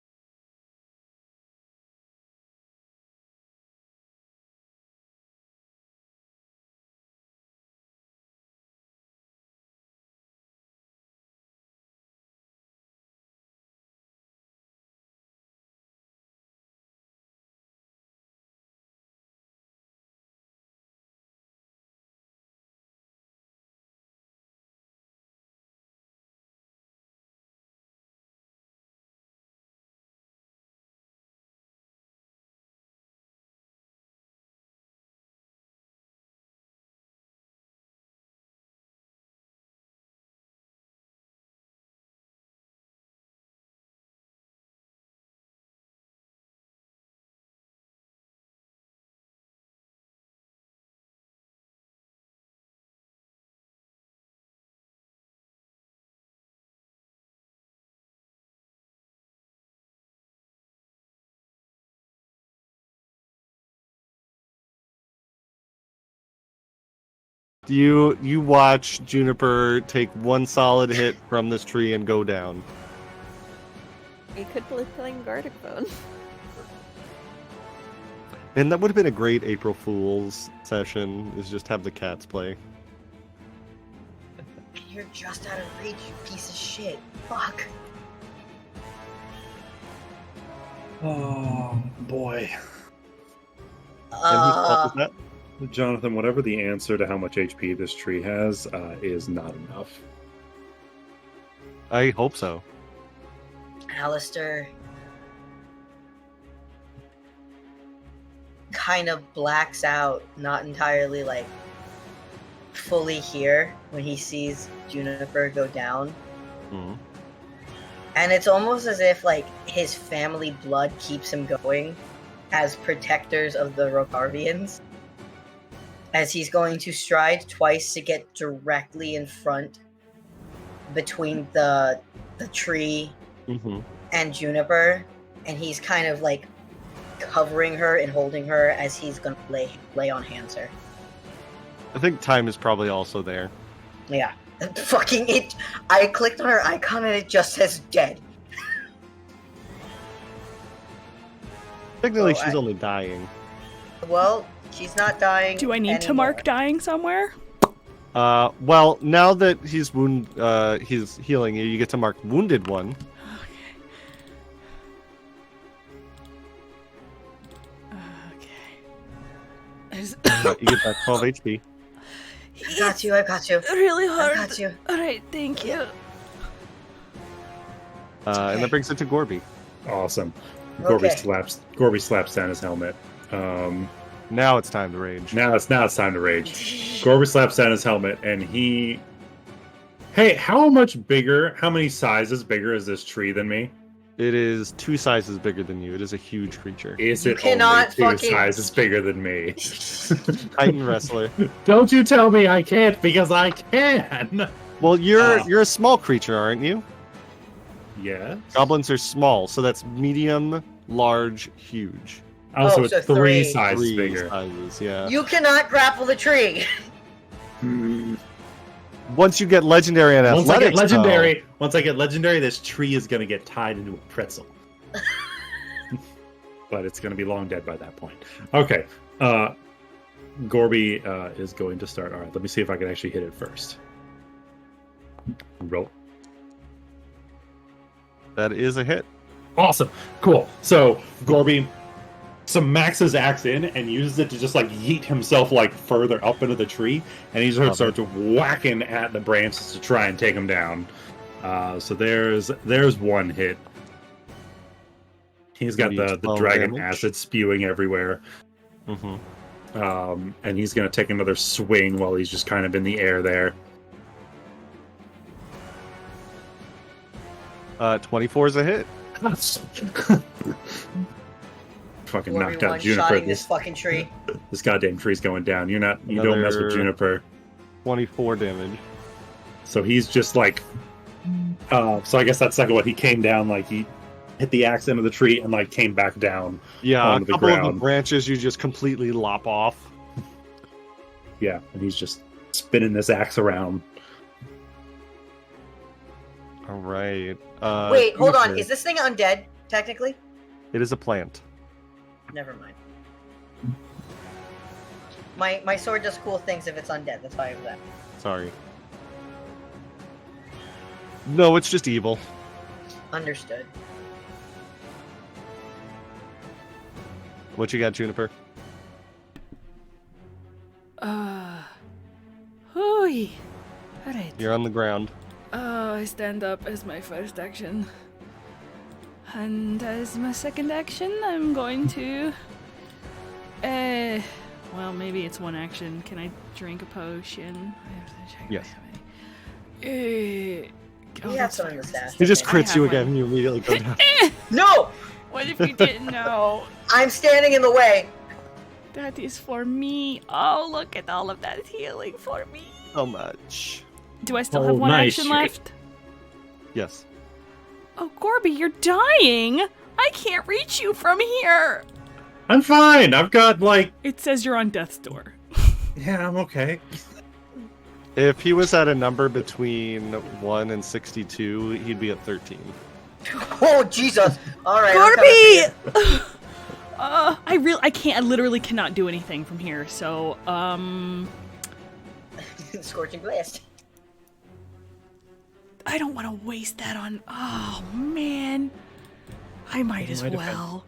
You watch Juniper take one solid hit from this tree and go down. We could be playing Gartic Bone. And that would have been a great April Fool's session, is just have the cats play. You're just out of reach, you piece of shit. Fuck. Oh boy, And whose fault was that? Jonathan. Whatever the answer to how much HP this tree has is not enough. I hope so. Alistair kind of blacks out, not entirely like fully here when he sees Juniper go down. Mhm. And it's almost as if like his family blood keeps him going as protectors of the Rokarvians. As he's going to stride twice to get directly in front between the tree Mm-hmm. and Juniper, and he's kind of like covering her and holding her as he's gonna lay on hands her. I think time is probably also there. Yeah. Fucking it. I clicked on her icon and it just says dead. Technically, Oh, she's I- only dying. Well, she's not dying. Do I need to mark dying somewhere? Well, now that he's he's healing you, you get to mark wounded one. Okay. You get back 12 HP. I got you, I got you. Really I hard. got you. Alright, thank you. And that brings it to Gorby. Awesome. Okay. Gorby slaps down his helmet. Now it's time to rage. Now it's time to rage. Gorby slaps down his helmet, and he. Hey, how many sizes bigger is this tree than me? It is 2 sizes bigger than you. It is a huge creature. Is You it cannot only 2 fucking- sizes bigger than me? Titan wrestler. Don't you tell me I can't, because I can. Well, you're a small creature, aren't you? Yeah. Goblins are small, so that's medium, large, huge. Oh, so so it's 3 3. sizes 3 bigger. sizes, yeah. You cannot grapple the tree. Once you get legendary and Once I athletics, get legendary, this tree is gonna get tied into a pretzel. But it's gonna be long dead by that point. Okay. Gorby is going to start. All right, let me see if I can actually hit it first. Roll. that is a hit. Awesome. Cool. So Gorby smacks his axe in and uses it to just like yeet himself like further up into the tree, and he just starts whacking at the branches to try and take him down. So there's one hit. He's got the 12 dragon damage. acid spewing everywhere. Mm-hmm. And he's gonna take another swing while he's just kind of in the air there. 24 is a hit. Fucking Or knocked out one Juniper. shotting this fucking tree. This goddamn tree's going down. You don't mess with Another- Juniper. 24 damage. So he's just like, so I guess that second one, he came down, like he hit the axe into the tree and like came back down. Yeah, onto a the couple of the ground. branches you just completely lop off. Yeah, and he's just spinning this axe around. All right. Wait, hold on. Juniper, Is this thing undead, technically? It is a plant. Never mind. My sword does cool things if it's undead. That's why I have that. Sorry. No, it's just evil. Understood. What you got, Juniper? Hooey. Alright. You're on the ground. I stand up as my first action. And as my second action, I'm going to... well, maybe it's one action. Can I drink a potion? I have to check if I Yes. have any. We have that's some in fine. the stash. He just I crits have you one. again and you immediately go down. No! What if you didn't know? I'm standing in the way. That is for me. Oh, look at all of that healing for me. So much. Do I still Oh, have one nice. action left? Yes. Oh, Gorby, you're dying. I can't reach you from here. I'm fine. I've got like, It says you're on death's door. yeah, I'm okay. If he was at a number between 1 and 62, he'd be at 13. Oh Jesus! All right. I'm coming for Gorby! I can't. I literally cannot do anything from here. So, you. Scorching blast. I don't want to waste that on. Oh man, I might as my well.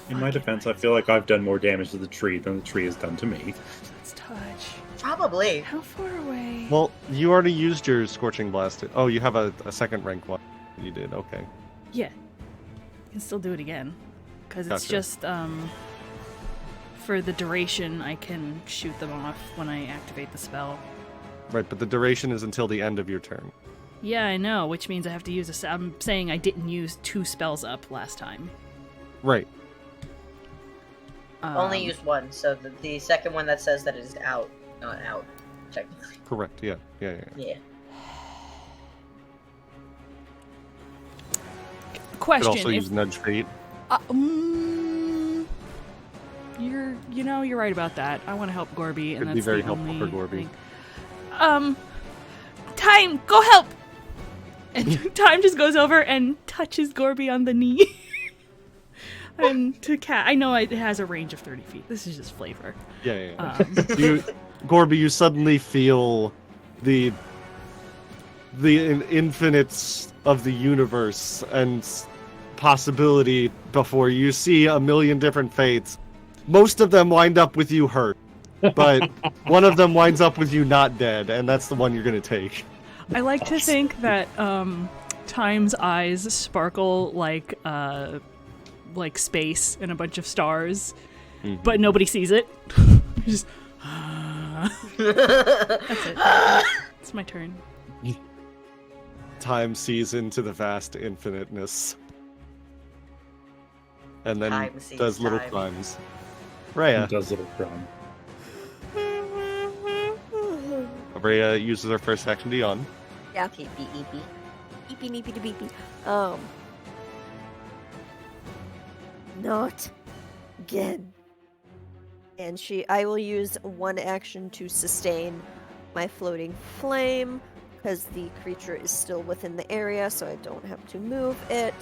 In my defense, I feel like I've done more damage to the tree than the tree has done to me. Let's touch. Probably. How far away? Well, you already used your Scorching Blast. Oh, you have a second rank one. You did, okay. Yeah, you can still do it again, because it's Gotcha. just for the duration. I can shoot them off when I activate the spell. Right, but the duration is until the end of your turn. Yeah, I know, which means I have to use a. I'm saying I didn't use 2 spells up last time. Right. Only used one, so the second one that says that it is out, not out, technically. Correct, yeah. Yeah. Could Question: also use Nudge Fate. You're right about that. I want to help Gorby, and Could that's be very the helpful only for Gorby. thing. Time, go help! And Time just goes over and touches Gorby on the knee. And to cat, I know it has a range of 30 feet. This is just flavor. Yeah. Gorby, you suddenly feel the infinites of the universe and possibility before you see a million different fates. Most of them wind up with you hurt, but one of them winds up with you not dead, and that's the one you're gonna take. I like to think that Time's eyes sparkle like space and a bunch of stars, but nobody sees it. Just that's it. It's my turn. Time sees into the vast infiniteness. And then Time sees does little time. crimes. Rhea. Does little crime. Rhea uses her first action to yawn. Yeah. Eepy, eepy. Beepy neepy to beepy. Not again. And I will use one action to sustain my floating flame, because the creature is still within the area, so I don't have to move it.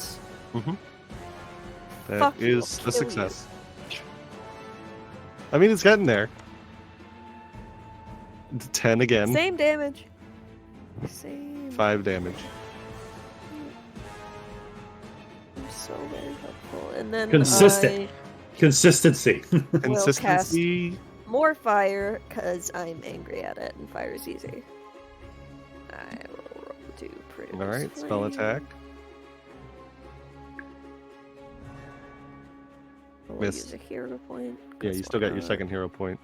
That Fuck you, is I'll a kill success. I mean, it's getting there. 10 again. Same damage. Same. 5 damage. You're so very helpful. And then Consistent. Consistency. Consistency. more fire, because I'm angry at it, and fire is easy. I will roll to produce. Alright, spell flame. attack. We'll Miss. use a hero point. Yeah, 'cause you still why got your not? second hero point.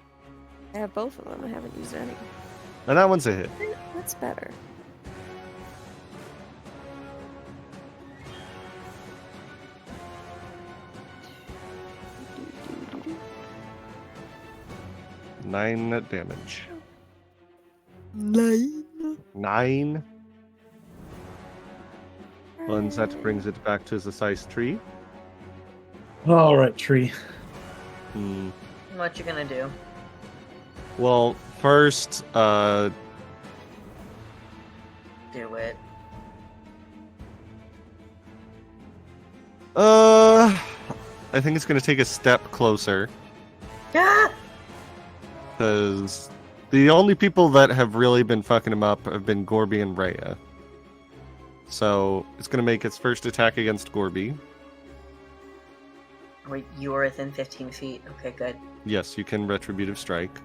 I have both of them. I haven't used any. And that one's a hit. That's better. Do. 9 damage. 9. 9. And that brings it back to the size tree. All right, tree. What you gonna do? Well, first, Do it. I think it's gonna take a step closer, Ah! because the only people that have really been fucking him up have been Gorby and Rhea. So it's gonna make its first attack against Gorby. Wait, you are within 15 feet. Okay, good. Yes, you can Retributive Strike.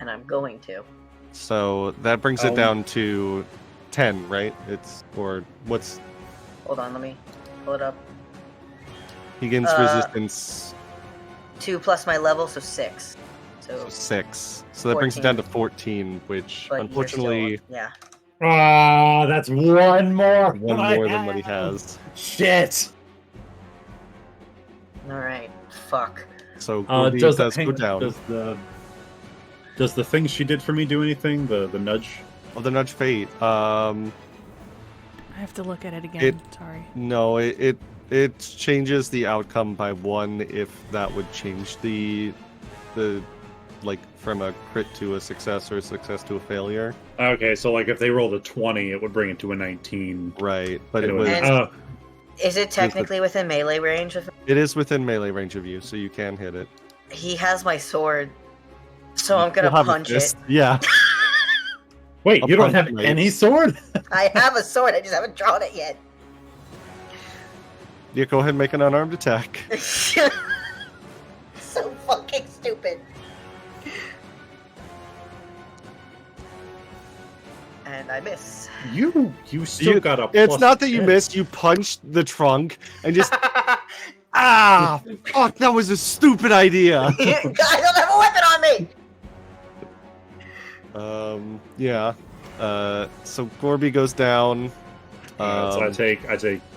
And I'm going to. So that brings Oh. it down to 10, right? What's Hold on, let me pull it up. he gains resistance 2 plus my level, so 6. So, 6. So that brings it down to 14, which but you're unfortunately still, yeah. Ah, that's one more. one more than what he has. Shit. All right. Fuck. So Gorby Does does hang go on, down. Does the thing she did for me do anything? The nudge. Oh, the Nudge Fate. I have to look at it again. It- Sorry. No, it changes the outcome by 1 if that would change the like from a crit to a success or a success to a failure. Okay, so like if they rolled a 20, it would bring it to a 19. Right, but And it was. And- Is it technically within melee range of It is within melee range of you, so you can hit it. He has my sword, so I'm gonna You'll have a punch it. fist. Yeah. Wait, I'll you don't punch have it. any sword? I have a sword, I just haven't drawn it yet. Yeah, go ahead and make an unarmed attack. So fucking stupid. And I miss. You still got a It's plus not that you 10. missed, you punched the trunk and just fuck, that was a stupid idea. I don't have a weapon on me! Yeah. So Gorby goes down. So I take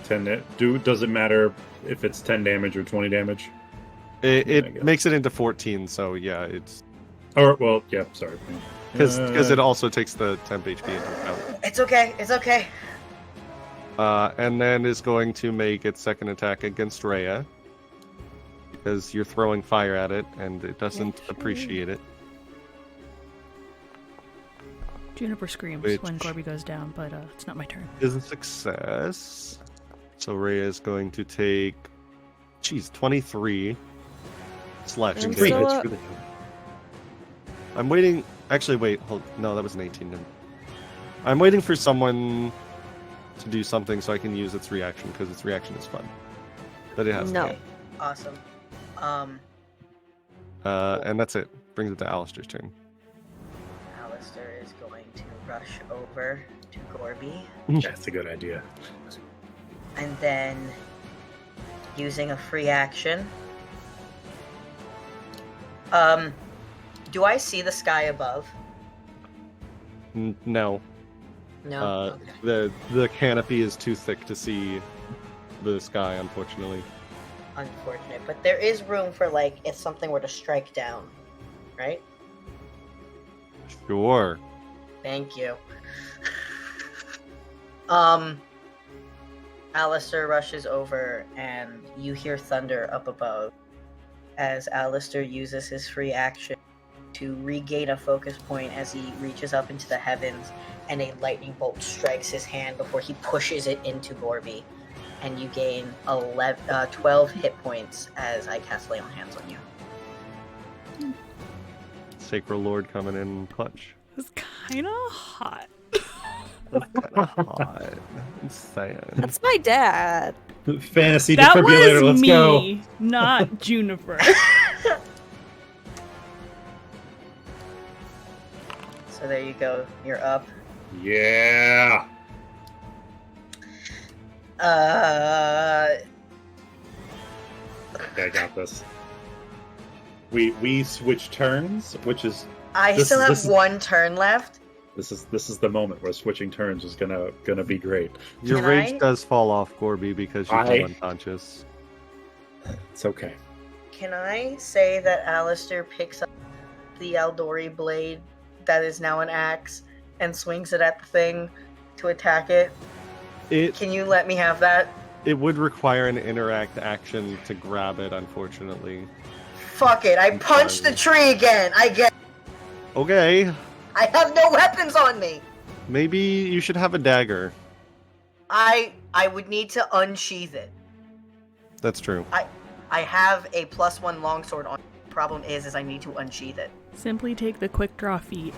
10. Does it matter if it's 10 damage or 20 damage? It I guess. makes it into 14, so yeah, it's Or well, yeah. Sorry. because it also takes the temp HP into account. It's okay, it's okay. And then is going to make its second attack against Rhea because you're throwing fire at it and it doesn't appreciate it. Juniper screams Which- when Gorby goes down, but it's not my turn. Is a success. So Rhea is going to take, 23 slashing And Three so, damage. hits really good. I'm waiting. Actually, wait. Hold. No, that was an 18. I'm waiting for someone to do something so I can use its reaction because its reaction is fun. But it has. No. Okay, awesome. And that's it. Brings it to Alistair's turn. Alistair is going to rush over to Gorby, That's a good idea. and then using a free action. Do I see the sky above? No. No. Okay. The canopy is too thick to see the sky, unfortunately. Unfortunate, but there is room for like if something were to strike down, right? Sure. Thank you. Alistair rushes over and you hear thunder up above as Alistair uses his free action to regain a focus point as he reaches up into the heavens and a lightning bolt strikes his hand before he pushes it into Gorby. And you gain 12 hit points as I cast Lay on Hands on you. Sacred Lord coming in clutch. It's kind of hot. That's kind of hot. I'm saying. That's my dad. Fantasy That defibrillator. was Let's go. me, not Juniper. So there you go. You're up. Yeah. Uh, Okay, I got this. We switch turns, which is I This still is- have this is- one turn left. this is the moment where switching turns is gonna be great. Your Can rage I- does fall off, Gorby, because you I- fell unconscious. It's okay. Can I say that Alistair picks up the Aldori blade that is now an axe and swings it at the thing to attack it? It Can you let me have that? would require an interact action to grab it, unfortunately. Fuck it, I punched the tree again. Okay, I have no weapons on me. maybe you should have a dagger. I would need to unsheath it. That's true. I have a +1 longsword on. Problem is I need to unsheath it. Simply take the quick draw feat.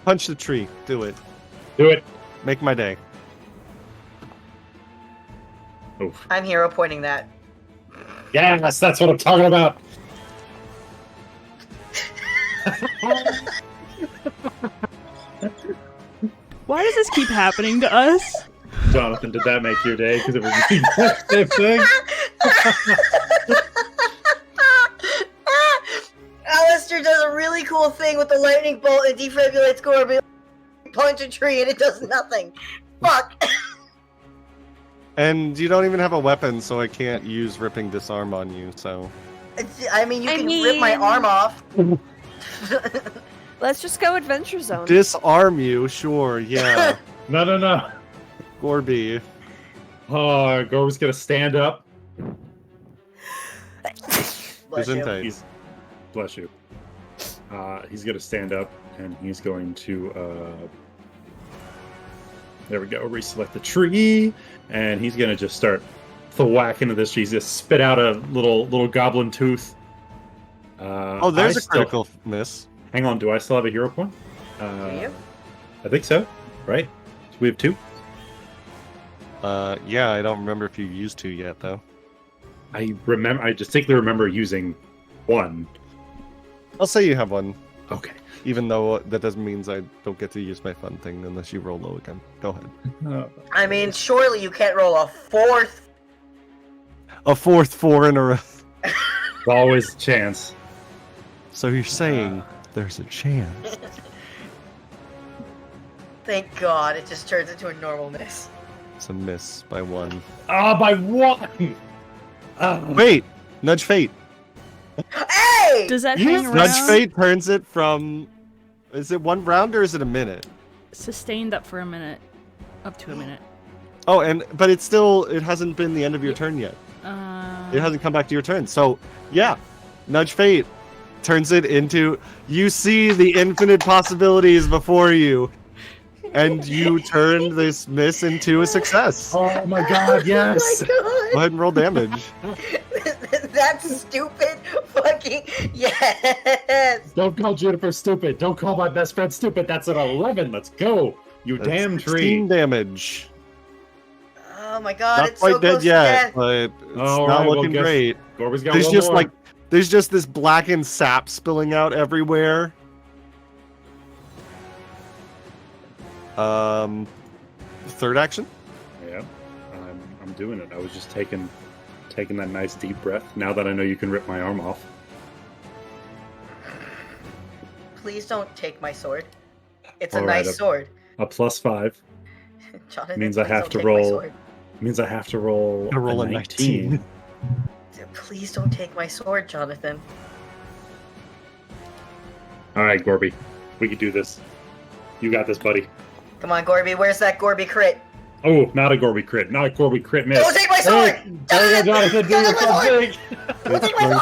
Punch the tree. Do it. Do it. Make my day. Oof. I'm hero pointing that. Yes, that's what I'm talking about. Why does this keep happening to us? Jonathan, did that make your day? Because it was the exact same thing. Alistair does a really cool thing with the lightning bolt and defibrillates Gorby. Punch a tree and it does nothing. Fuck. And you don't even have a weapon, so I can't use ripping disarm on you, so. I mean, you I can rip my mean- arm off. Let's just go Adventure Zone. Disarm you, sure, yeah. No. Gorby. Oh, Gorby's gonna stand up. Bless you. Gesundheit. He's Bless you. He's going to stand up, and he's going to... there we go. Reselect the tree, and he's going to just start thwacking into this tree. He's just spit out a little goblin tooth. Oh, there's a critical miss. Hang on, do I still have a hero point? Do you? I think so, right? So we have 2? Yeah, I don't remember if you used 2 yet, though. I distinctly remember using 1. I'll say you have 1, Okay. even though that doesn't mean I don't get to use my fun thing unless you roll low again. Go ahead. I mean, surely you can't roll a 4th. A 4th 4 in a row. There's always a chance. So you're saying there's a chance. Thank God, it just turns into a normal miss. It's a miss by 1. By 1! Wait! Nudge Fate. Hey! Does that hang around? Nudge Fate turns it from... Is it 1 round or is it a minute? Sustained up for a minute. Up to a minute. Oh, but it's still... It hasn't been the end of your turn yet. It hasn't come back to your turn. So, yeah. Nudge Fate turns it into... You see the infinite possibilities before you. And you turn this miss into a success. Oh my god, yes! Oh Go ahead and roll damage. my God! That's stupid fucking yes! Don't call Juniper stupid. Don't call my best friend stupid. That's an 11. Let's go. You That's damn 16 tree. damage. Oh my God, Not it's quite so dead close yet, to death. but it's All not right, well, looking guess- great. Gorby's got There's one just more. there's just this blackened sap spilling out everywhere. Third action. Yeah, I'm doing it. I was just taking that nice deep breath. Now that I know you can rip my arm off. Please don't take my sword. It's a All right, nice sword. A +5 Jonathan, means I please have don't to take my roll. sword. Means I have to roll. I roll a 19. Please don't take my sword, Jonathan. All right, Gorby, we can do this. You got this, buddy. Come on, Gorby. Where's that Gorby crit? Oh, not a Gorby crit. Not a Gorby crit miss. Don't take my sword! Hey, Jonathan, do Don't take my sword!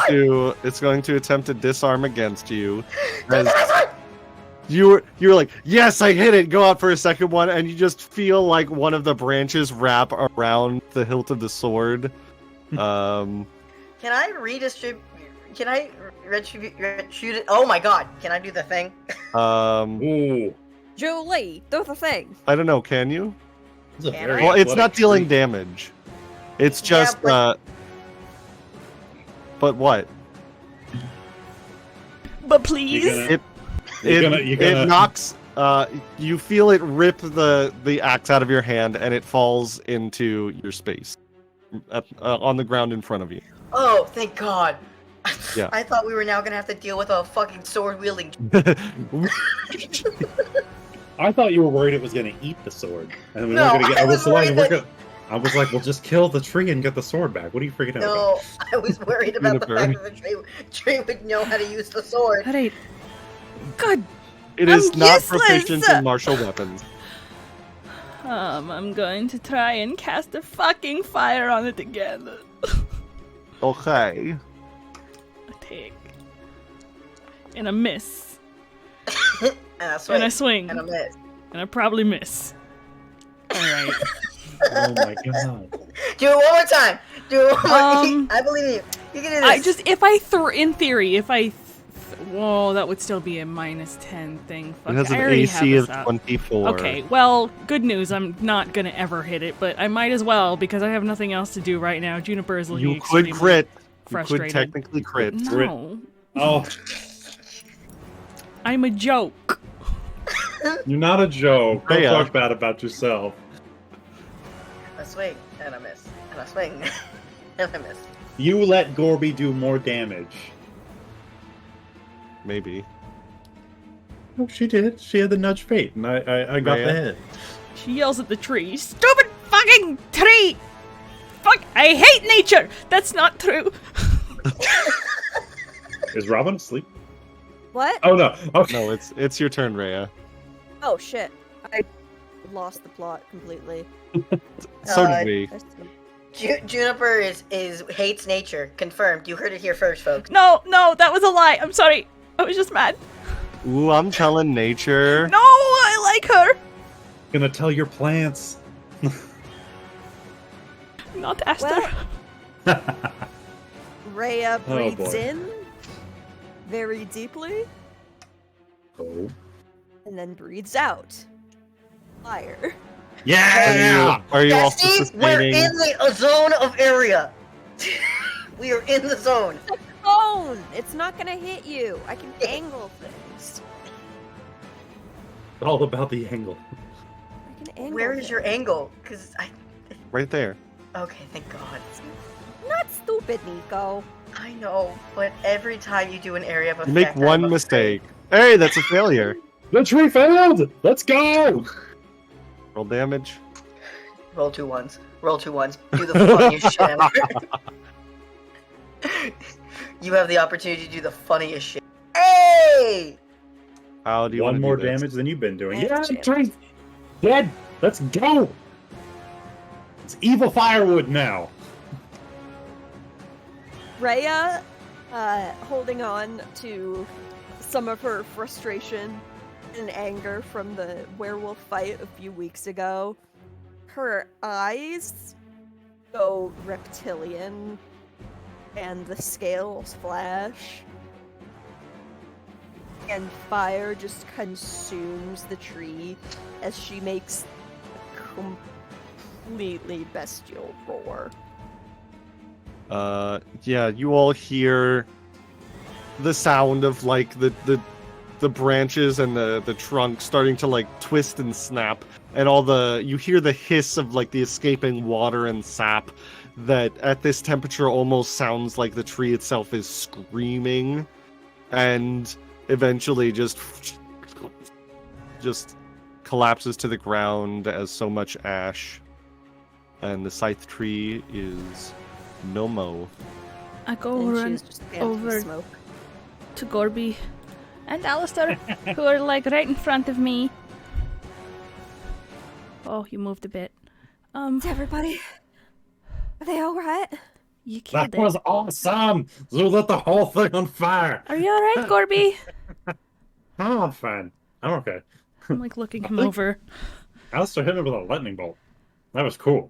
yourself big. It's going to attempt to disarm against you. Don't As take my sword! you were like, yes, I hit it. Go out for a second one, and you just feel like one of the branches wrap around the hilt of the sword. Can I redistribute? Can I retribude it? Oh my God! Can I do the thing? Ooh, Julie, do the thing. I don't know. Can you? this is a Can very I? Well, it's athletic not dealing tree. damage. It's Yeah, just but- But what? But please. You're gonna- you're gonna- It knocks. You feel it rip the axe out of your hand, and it falls into your space, on the ground in front of you. Oh, thank God! Yeah. I thought we were now gonna have to deal with a fucking sword wielding. I thought you were worried it was going to eat the sword, and we No, weren't going to get. I was worried that- I was like, well, just kill the tree and get the sword back. What are you freaking out about? No, I was worried about the Juniper. fact that the tree would know how to use the sword. Alright. God. It is I'm not useless! proficient in martial weapons. I'm going to try and cast a fucking fire on it again. Okay. A take. And a miss. And I swing. And I swing. And I miss. And I probably miss. Alright. Oh my god! Do it one more time. Do it one more. Um, I believe in you. You can do this. In theory, whoa, that would still be a -10 thing. Fuck, It has I an already AC have of this up. 24. Okay, well, good news. I'm not gonna ever hit it, but I might as well because I have nothing else to do right now. Juniper is looking You extremely could crit. You could frustrated. technically crit. No, Oh, I'm a joke. you're not a joke. Don't Yeah. talk bad about yourself. I swing and I miss. And I swing and I miss. You let Gorby do more damage. Maybe. Oh, she did. She had the nudge fate, and I got Rhea? the hit. She yells at the tree, "Stupid fucking tree! Fuck! I hate nature. That's not true." Is Robin asleep? What? Oh no. Okay. No, it's your turn, Rhea. Oh shit. I lost the plot completely. So Uh, did we. Let's see. Juniper is hates nature. Confirmed. You heard it here first, folks. No, that was a lie. I'm sorry. I was just mad. Ooh, I'm telling nature. No, I like her. Gonna tell your plants. Not Esther. Well, Rhea Oh, breathes boy. in very deeply Oh. and then breathes out. Fire. Yeah! Are you also Steve, we're sustaining? in the zone of area. We are in the zone. Phone! It's not gonna hit you. I can angle things. All about the angle. I can angle Where is your things. angle? Because I. Right there. Okay, thank God. Not stupid, Nico. I know, but every time you do an area of effect, You make one I'm mistake. Hey, that's a failure. The tree failed! Let's go! Roll damage. Roll 2 ones. Roll 2 ones. Do the funniest shit ever. You have the opportunity to do the funniest shit. Hey! How do you want One to more do this? damage than you've been doing. Half Yeah, damage. tree dead! Let's go! It's evil firewood now. Rhea, holding on to some of her frustration and anger from the werewolf fight a few weeks ago, her eyes go reptilian and the scales flash. And fire just consumes the tree as she makes a completely bestial roar. Yeah, you all hear the sound of like the branches and the trunk starting to like twist and snap, and you hear the hiss of like the escaping water and sap that at this temperature almost sounds like the tree itself is screaming, and eventually just collapses to the ground as so much ash, and the scythe tree is no mo. I go And over she's and just phantom over smoke. to Gorby and Alistair, who are like right in front of me. Oh, you moved a bit. Is everybody? Are they all right? You killed That it. was awesome! You lit the whole thing on fire! Are you alright, Gorby? Oh, I'm fine. I'm okay. I'm like looking him over. Alistair hit me with a lightning bolt. That was cool.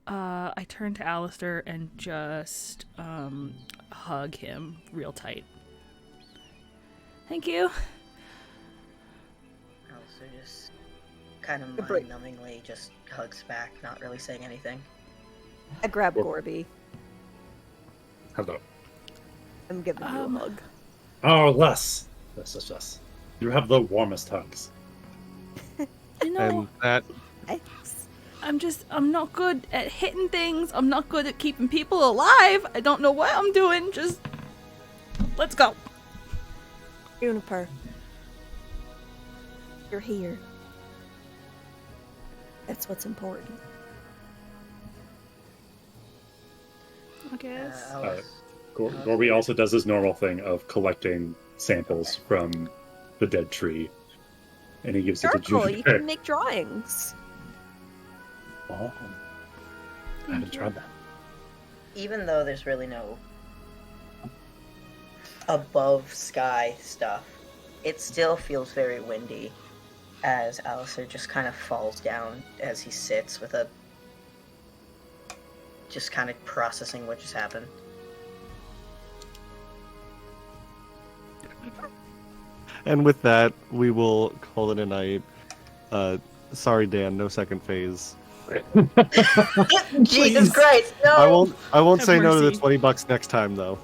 I turn to Alistair and just hug him real tight. Thank you. Also, just kind of Good break. mind-numbingly just hugs back, not really saying anything. I grab Well- Gorby. Hello. I'm giving you a hug. Oh, Les. Yes. You have the warmest hugs. You know, And that Thanks. I'm not good at hitting things. I'm not good at keeping people alive. I don't know what I'm doing. Just, let's go. Juniper. You're here. That's what's important. I guess. Alice, Gorby also does his normal thing of collecting samples from the dead tree. And he gives it to Circle, you Juniper. can make drawings. Oh, I haven't tried that. even though there's really no above sky stuff, it still feels very windy as Alistair just kind of falls down as he sits with a just kind of processing what just happened. And with that, we will call it a night. Sorry, Dan, no second phase. Jesus Christ, no! I won't Have say no to the mercy. $20 next time though.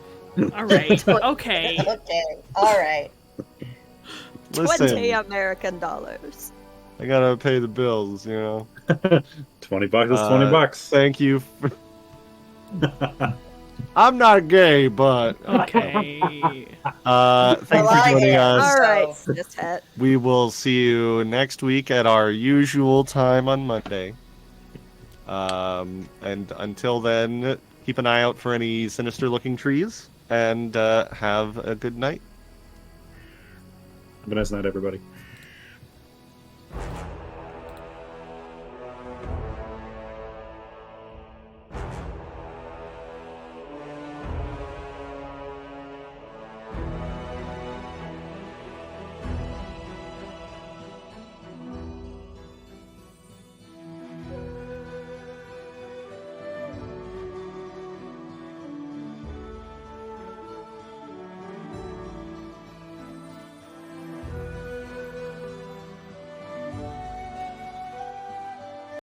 All right. Okay. Okay, alright. 20 Listen, American dollars. I gotta pay the bills, you know. $20 is $20. Thank you. I'm not gay, but Okay. thanks Well, for I joining am. us. All right, So- sis hat. We will see you next week at our usual time on Monday. And until then, keep an eye out for any sinister-looking trees, and have a good night. Have a nice night, everybody.